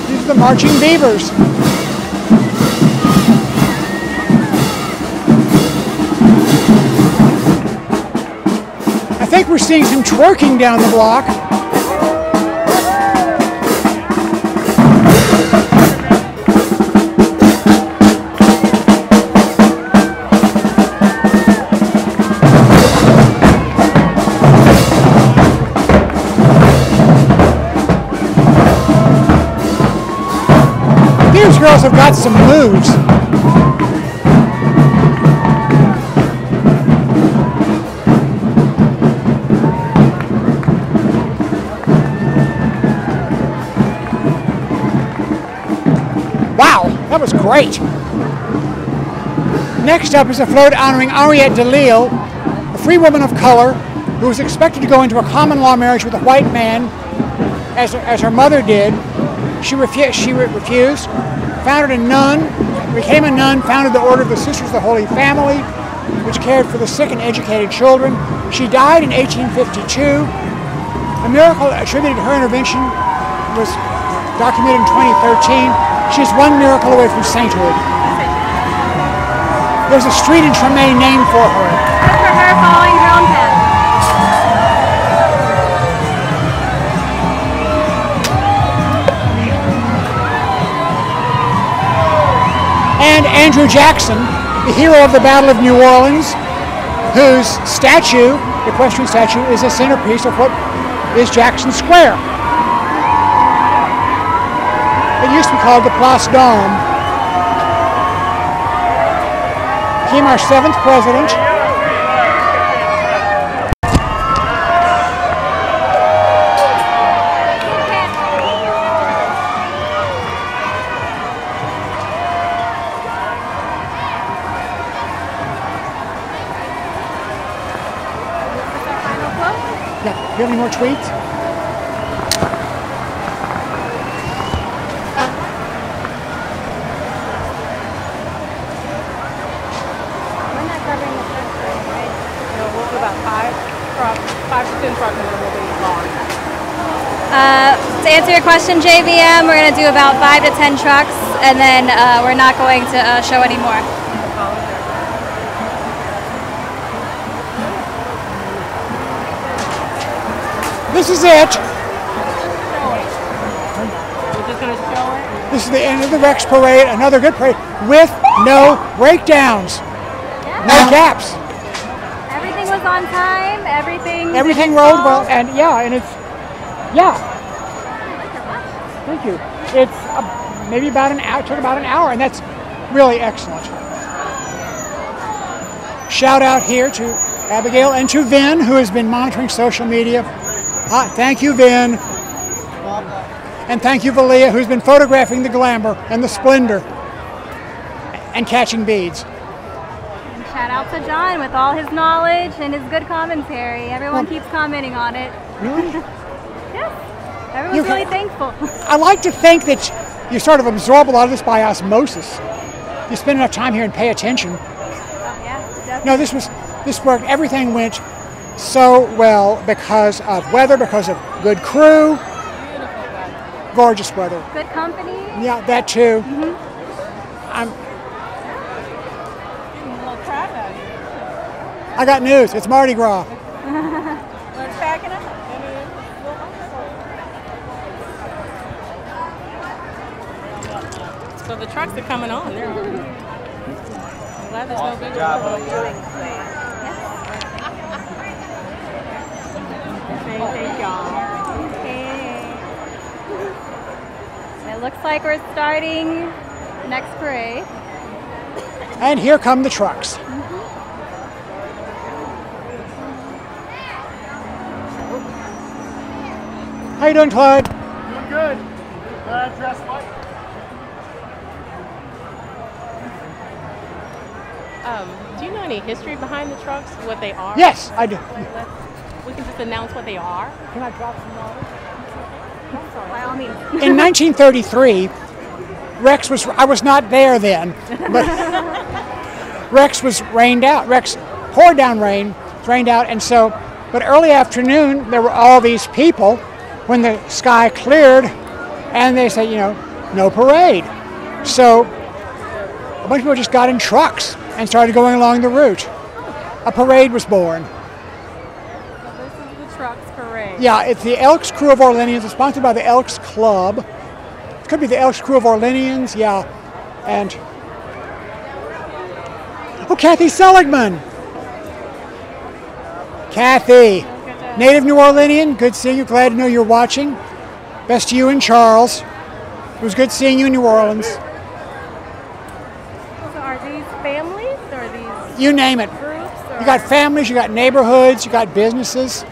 These are the marching beavers. I think we're seeing some twerking down the block. These girls have got some moves. Wow, that was great. Next up is a float honoring Henriette DeLille, a free woman of color who was expected to go into a common law marriage with a white man, as her mother did. She refused, founded a nun, became a nun, founded the Order of the Sisters of the Holy Family, which cared for the sick and educated children. She died in 1852. A miracle attributed to her intervention was documented in 2013. She's one miracle away from sainthood. There's a street in Tremaine named for her. Good for her following her own path. And Andrew Jackson, the hero of the Battle of New Orleans, whose statue, equestrian statue, is a centerpiece of what is Jackson Square. It used to be called the Place d'Armes. Became our 7th president. Yeah, do you have any more tweets? We're not covering the truck today, right? No, we'll do about 5 to 10 trucks and then we'll be gone. To answer your question, JVM, we're going to do about 5 to 10 trucks, and then we're not going to show anymore. This is it. We're just going to show it? This is the end of the Rex Parade, another good parade with no breakdowns, no gaps. Everything was on time. Everything rolled well, and it's Thank you. It's maybe about an hour. It took about an hour, and that's really excellent. Shout out here to Abigail and to Vin, who has been monitoring social media. Thank you, Vin. And thank you, Valia, who's been photographing the glamour and the splendor and catching beads. And shout out to John with all his knowledge and his good commentary. Everyone keeps commenting on it. Really? Yes. Everyone's really thankful. I like to think that you sort of absorb a lot of this by osmosis. You spend enough time here and pay attention. Oh, yeah, definitely. No, this worked. Everything went so well because of weather, because of good crew. Gorgeous weather. Good company. Yeah, that too. I got news. It's Mardi Gras. Let's pack it up. So the trucks are coming on. They're on. I'm glad there's no big Thank y'all. It looks like we're starting next parade. And here come the trucks. How you doing, Clyde? Doing good. Glad I dressed white. Do you know any history behind the trucks, what they are? Yes, I do. We can just announce what they are. Can I drop some knowledge? By all means. In 1933, Rex was, I was not there then, but Rex was rained out. Rex poured down rain, rained out, and so, but early afternoon, there were all these people when the sky cleared, and they said, you know, no parade. So a bunch of people just got in trucks and started going along the route. A parade was born. So this is the trucks parade. Yeah, it's the Elks Crew of Orleanians. It's sponsored by the Elks Club. It could be the Elks Crew of Orleanians, yeah. And, oh, Kathy Seligman. Kathy, native New Orleanian, good seeing you. Glad to know you're watching. Best to you and Charles. It was good seeing you in New Orleans. So are these families or these You name it. groups? Or? You got families, you got neighborhoods, you got businesses,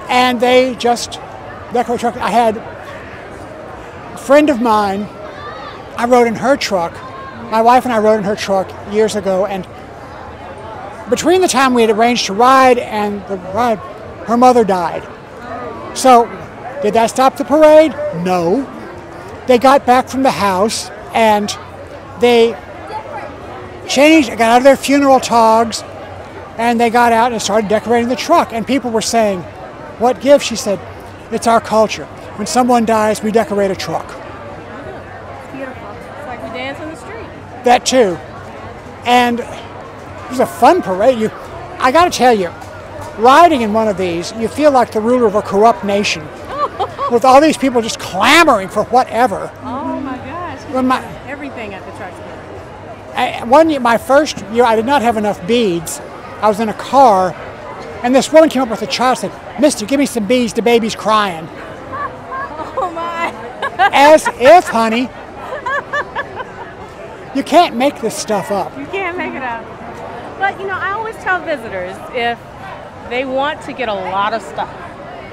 and they just decorate trucks. I had a friend of mine, I rode in her truck. My wife and I rode in her truck years ago, and between the time we had arranged to ride and the ride, her mother died. So, did that stop the parade? No. They got back from the house and they changed, got out of their funeral togs, and they got out and started decorating the truck. And people were saying, what gift? She said, it's our culture. When someone dies, we decorate a truck. It's beautiful. It's like we dance in the street. That too. And it was a fun parade. I got to tell you, riding in one of these, you feel like the ruler of a corrupt nation. With all these people just clamoring for whatever. Oh my gosh. When Everything at the trucks parade. One year, my first year, I did not have enough beads. I was in a car, and this woman came up with a child and said, "Mister, give me some beads, the baby's crying." Oh my. As if, honey, you can't make this stuff up. You can't make it up. But you know, I always tell visitors, if they want to get a lot of stuff,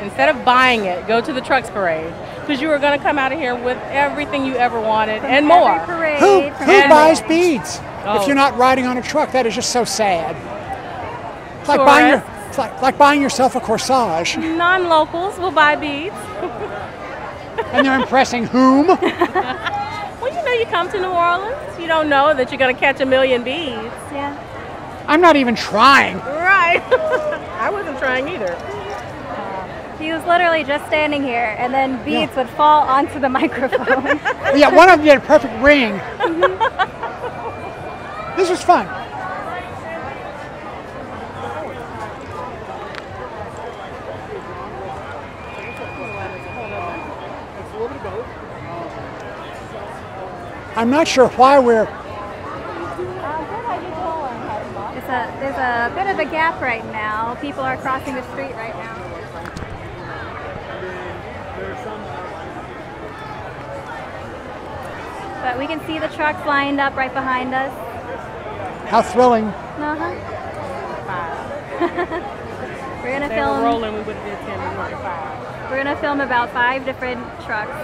instead of buying it, go to the trucks parade, because you are going to come out of here with everything you ever wanted and more. Parade, Who buys more. beads Oh. if you're not riding on a truck? That is just so sad. It's like Tourists. like buying yourself a corsage. Non-locals will buy beads. And they're impressing whom? Well, you know, you come to New Orleans, you don't know that you're going to catch a million beads. Yeah. I'm not even trying. Right. I wasn't trying either. He was literally just standing here, and then beads would fall onto the microphone. Yeah, one of them had a perfect ring. This was fun. I'm not sure why we're... There's a bit of a gap right now. People are crossing the street right now. But we can see the trucks lined up right behind us. How thrilling. Uh-huh. We're gonna They were film. rolling, we would have did 10 and like 5. We're gonna film about 5 different trucks.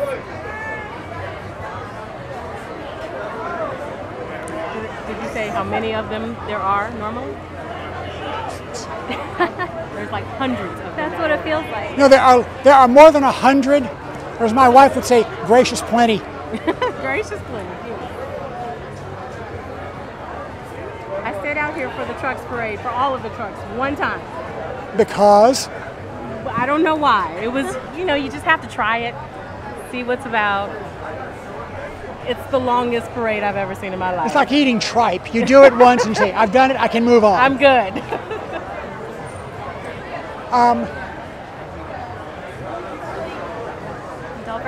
Did you say how many of them there are normally? There's like hundreds of them. That's what it feels like. No, there are more than 100, or as my wife would say, gracious plenty. Gracious plenty. I stayed out here for the trucks parade, for all of the trucks, one time. Because? I don't know why. It was, you know, you just have to try it, see what's about. It's the longest parade I've ever seen in my life. It's like eating tripe. You do it once and you say, I've done it, I can move on. I'm good.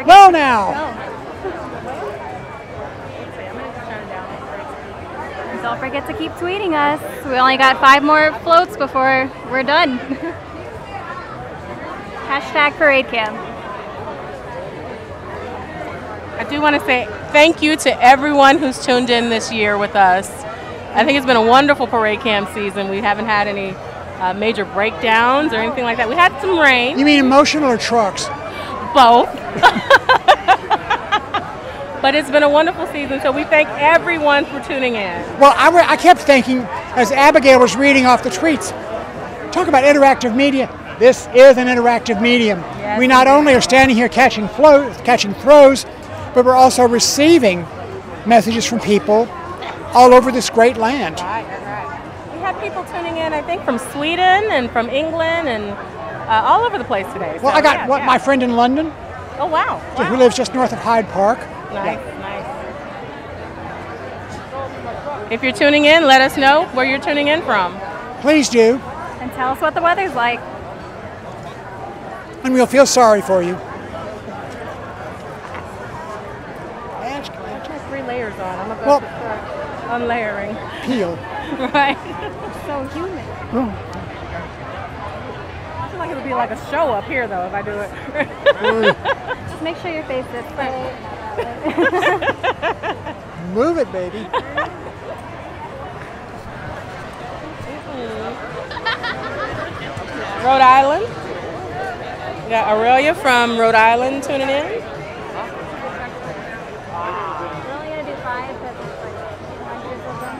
Well now. And don't forget to keep tweeting us. We only got 5 more floats before we're done. Hashtag ParadeCam. I do want to say thank you to everyone who's tuned in this year with us. I think it's been a wonderful ParadeCam season. We haven't had any major breakdowns or anything like that. We had some rain. You mean emotional or trucks? Both. But it's been a wonderful season, so we thank everyone for tuning in. Well, I kept thinking, as Abigail was reading off the tweets, talk about interactive media. This is an interactive medium. Yes, we not only are standing here catching throws, but we're also receiving messages from people all over this great land. Right. We have people tuning in, I think, from Sweden and from England and all over the place today. Well, so, I got my friend in London, Oh, wow. who lives just north of Hyde Park. Nice. If you're tuning in, let us know where you're tuning in from. Please do, And tell us what the weather's like. and we'll feel sorry for you. I have 3 layers on. I'm Well- about to start unlayering. Peel. Right. So humid. Oh. I feel like it would be like a show up here, though, if I do it. Just make sure your face is straight. Move it, baby. Rhode Island. We got Aurelia from Rhode Island tuning in. We're only going to do 5 because it's like hundreds of them.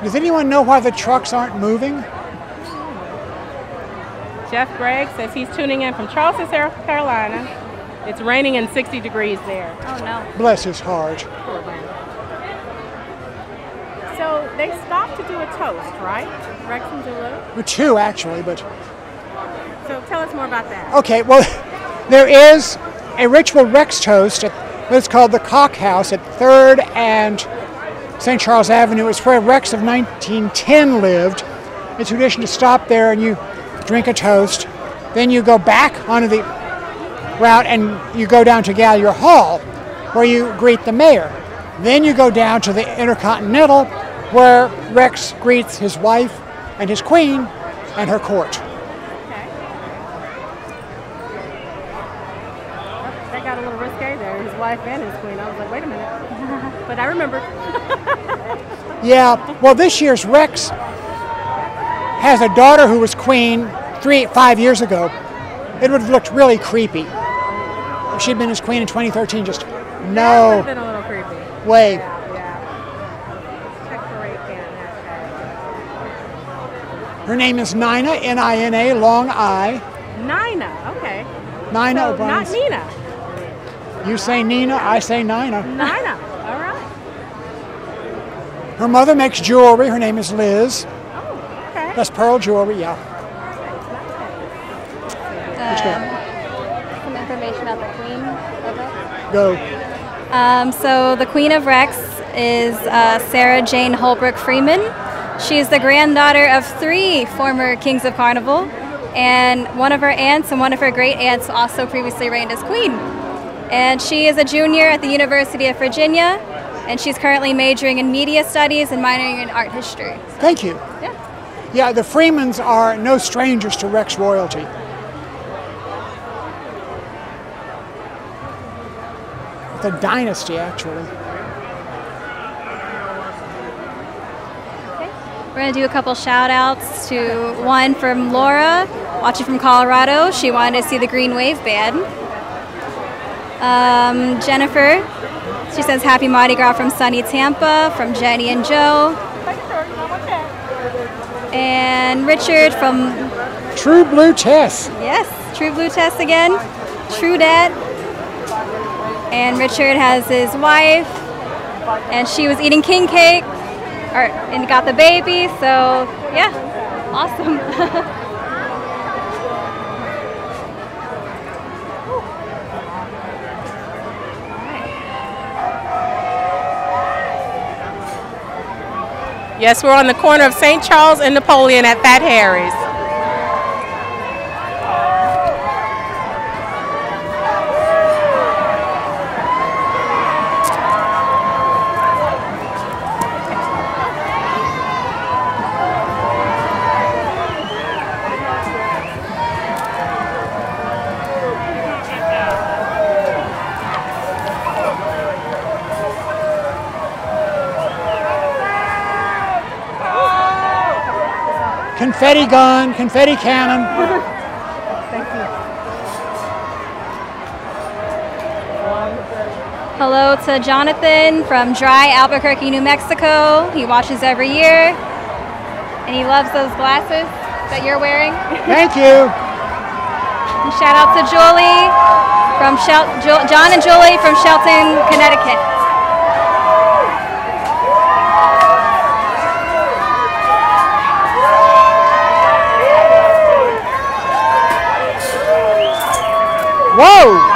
Does anyone know why the trucks aren't moving? Jeff Gregg says he's tuning in from Charleston, South Carolina. It's raining and 60 degrees there. Oh no. Bless his heart. So they stopped to do a toast, right? Rex and Zulu? Well, 2 actually, but So tell us more about that. okay. Well, there is a ritual Rex toast at what's called the Cock House at 3rd and St. Charles Avenue. It's where Rex of 1910 lived. It's tradition to stop there and you drink a toast. Then you go back onto the route and you go down to Gallier Hall where you greet the mayor. Then you go down to the Intercontinental where Rex greets his wife and his queen and her court. Okay. That got a little risque there, his wife and his queen. I was like, wait a minute. But I remember. Yeah, well, this year's Rex has a daughter who was queen 5 years ago. It would have looked really creepy if she'd been his queen in 2013. Just That would no have been a little creepy. way. Yeah. Check ParadeCam hashtag. Her name is Nina, N-I-N-A, long I. Nina, okay. Nina So O'Brien. not Nina. You say Nina, I say Nina. Nina, all right. Her mother makes jewelry. Her name is Liz. Oh, okay. That's pearl jewelry, yeah. Some information about the Queen of Rex. Go. So the Queen of Rex is Sarah Jane Holbrook Freeman. She's the granddaughter of 3 former kings of Carnival, and one of her aunts and one of her great aunts also previously reigned as queen. And she is a junior at the University of Virginia, and she's currently majoring in media studies and minoring in art history. Thank you. Yeah. Yeah, the Freemans are no strangers to Rex royalty. The dynasty, actually. We're going to do a couple shout outs to one from Laura, watching from Colorado. She wanted to see the Green Wave Band. Jennifer, she says happy Mardi Gras from sunny Tampa, from Jenny and Joe. And Richard from... True Blue Tess. Yes, True Blue Test again. True Dad. And Richard has his wife, and she was eating king cake, and got the baby, so yeah, awesome. Yes, we're on the corner of St. Charles and Napoleon at Fat Harry's. Confetti gun, confetti cannon. Thank you. Hello to Jonathan from Dry, Albuquerque, New Mexico. He watches every year, and he loves those glasses that you're wearing. Thank you. And shout out to Julie from John and Julie from Shelton, Connecticut. Whoa!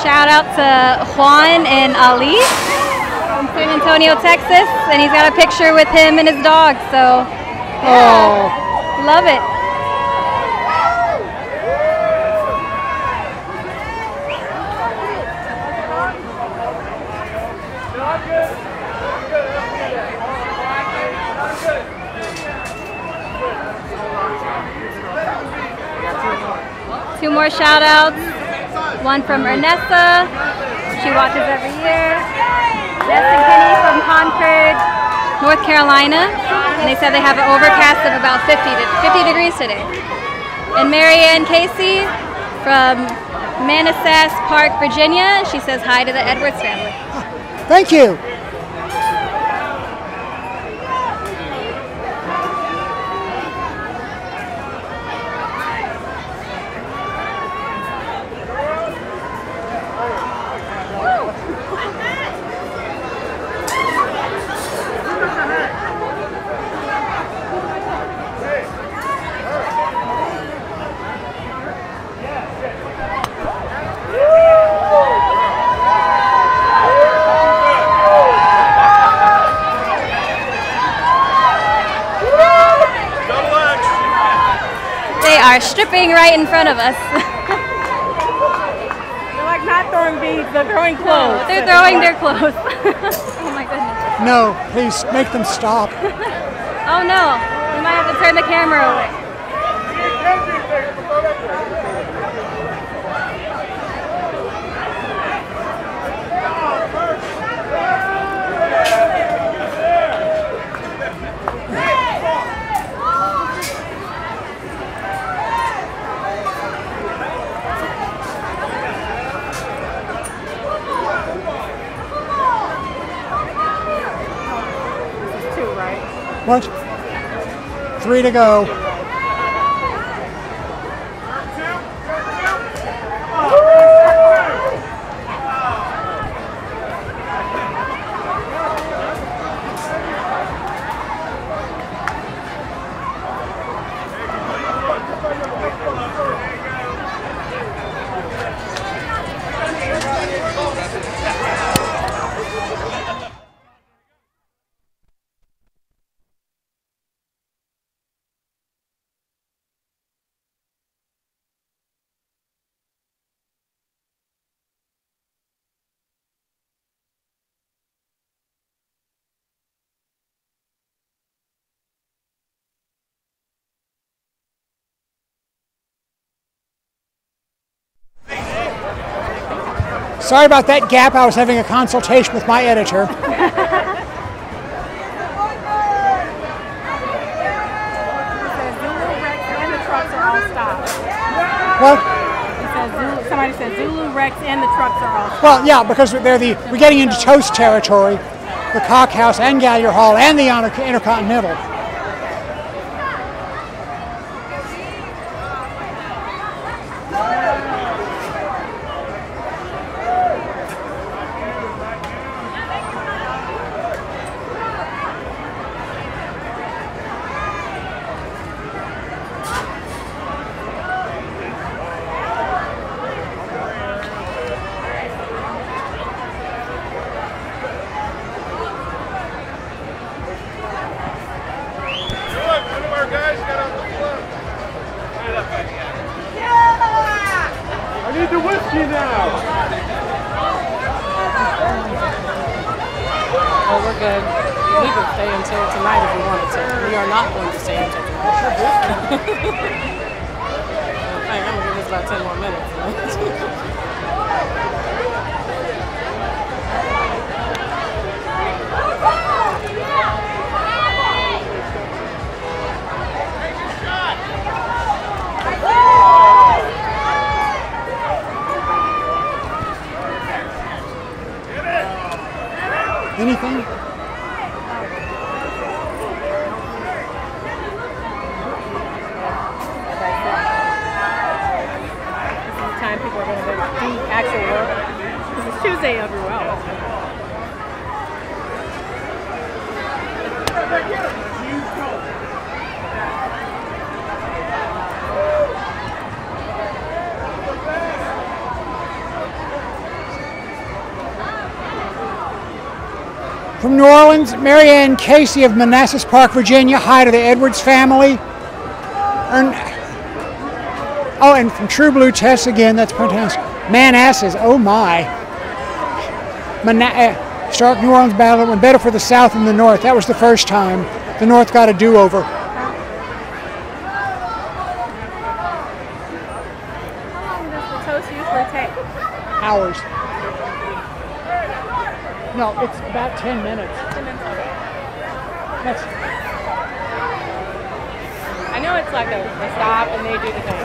Shout out to Juan and Ali from San Antonio, Texas, and he's got a picture with him and his dog, so yeah, love it. Two more shout outs. One from Ernesta, she watches every year. Ness and Kenny from Concord, North Carolina, and they said they have an overcast of about 50 degrees today. And Marianne Casey from Manassas Park, Virginia, and she says hi to the Edwards family. Thank you. Are stripping right in front of us. They're like not throwing beads, they're throwing clothes. No, they're throwing their clothes. Oh my goodness. No, please make them stop. Oh no, we might have to turn the camera away. What? 3 to go. Sorry about that gap. I was having a consultation with my editor. What? Somebody said Zulu, Rex, and the trucks are all stopped. Well, yeah, because we're getting into toast territory. The Cockhouse and Gallier Hall and the Intercontinental. Anything? Time people are going to do actual work. This is Tuesday everywhere. From New Orleans, Mary Ann Casey of Manassas Park, Virginia. Hi to the Edwards family. And from True Blue Tess again, that's pronounced Manasses. Oh my. Stark New Orleans battle went better for the South than the North. That was the first time. The North got a do-over. How long does the toast usually take? Hours. No, it's about 10 minutes. 10 minutes. That's, I know it's like they stop and they do the thing.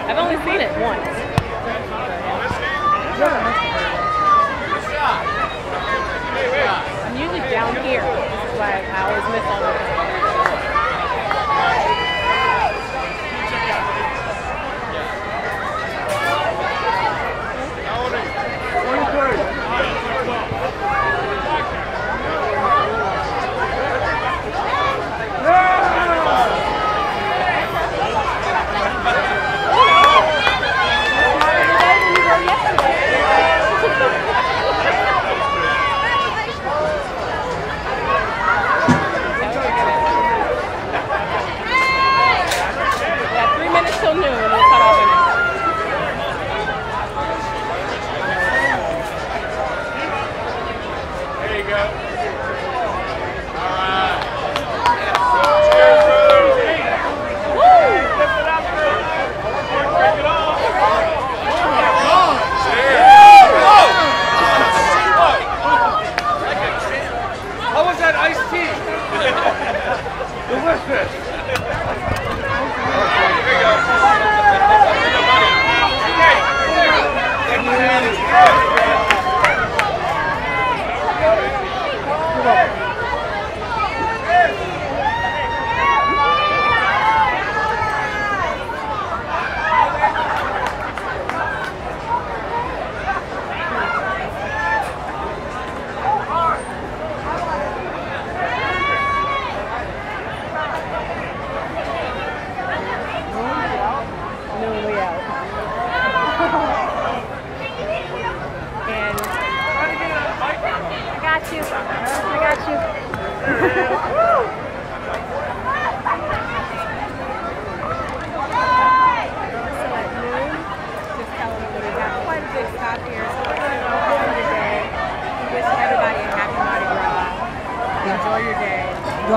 I've only seen it once. I'm usually down here. This is why I always miss all of it.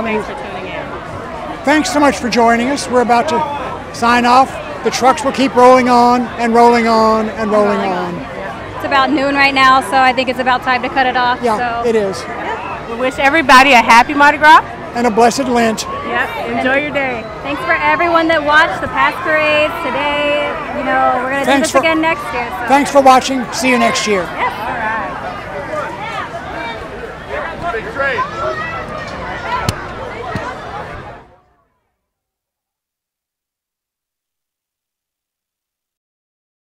Thanks for tuning in. Thanks so much for joining us. We're about to sign off. The trucks will keep rolling on and rolling on and rolling on. It's about noon right now, so I think it's about time to cut it off. Yeah, so. it is. We wish everybody a happy Mardi Gras. And a blessed Lent. Yep, enjoy your day. Thanks for everyone that watched the past parades today. You know, we're going to do this again next year. So. Thanks for watching. See you next year. Yep. All right. Big trade.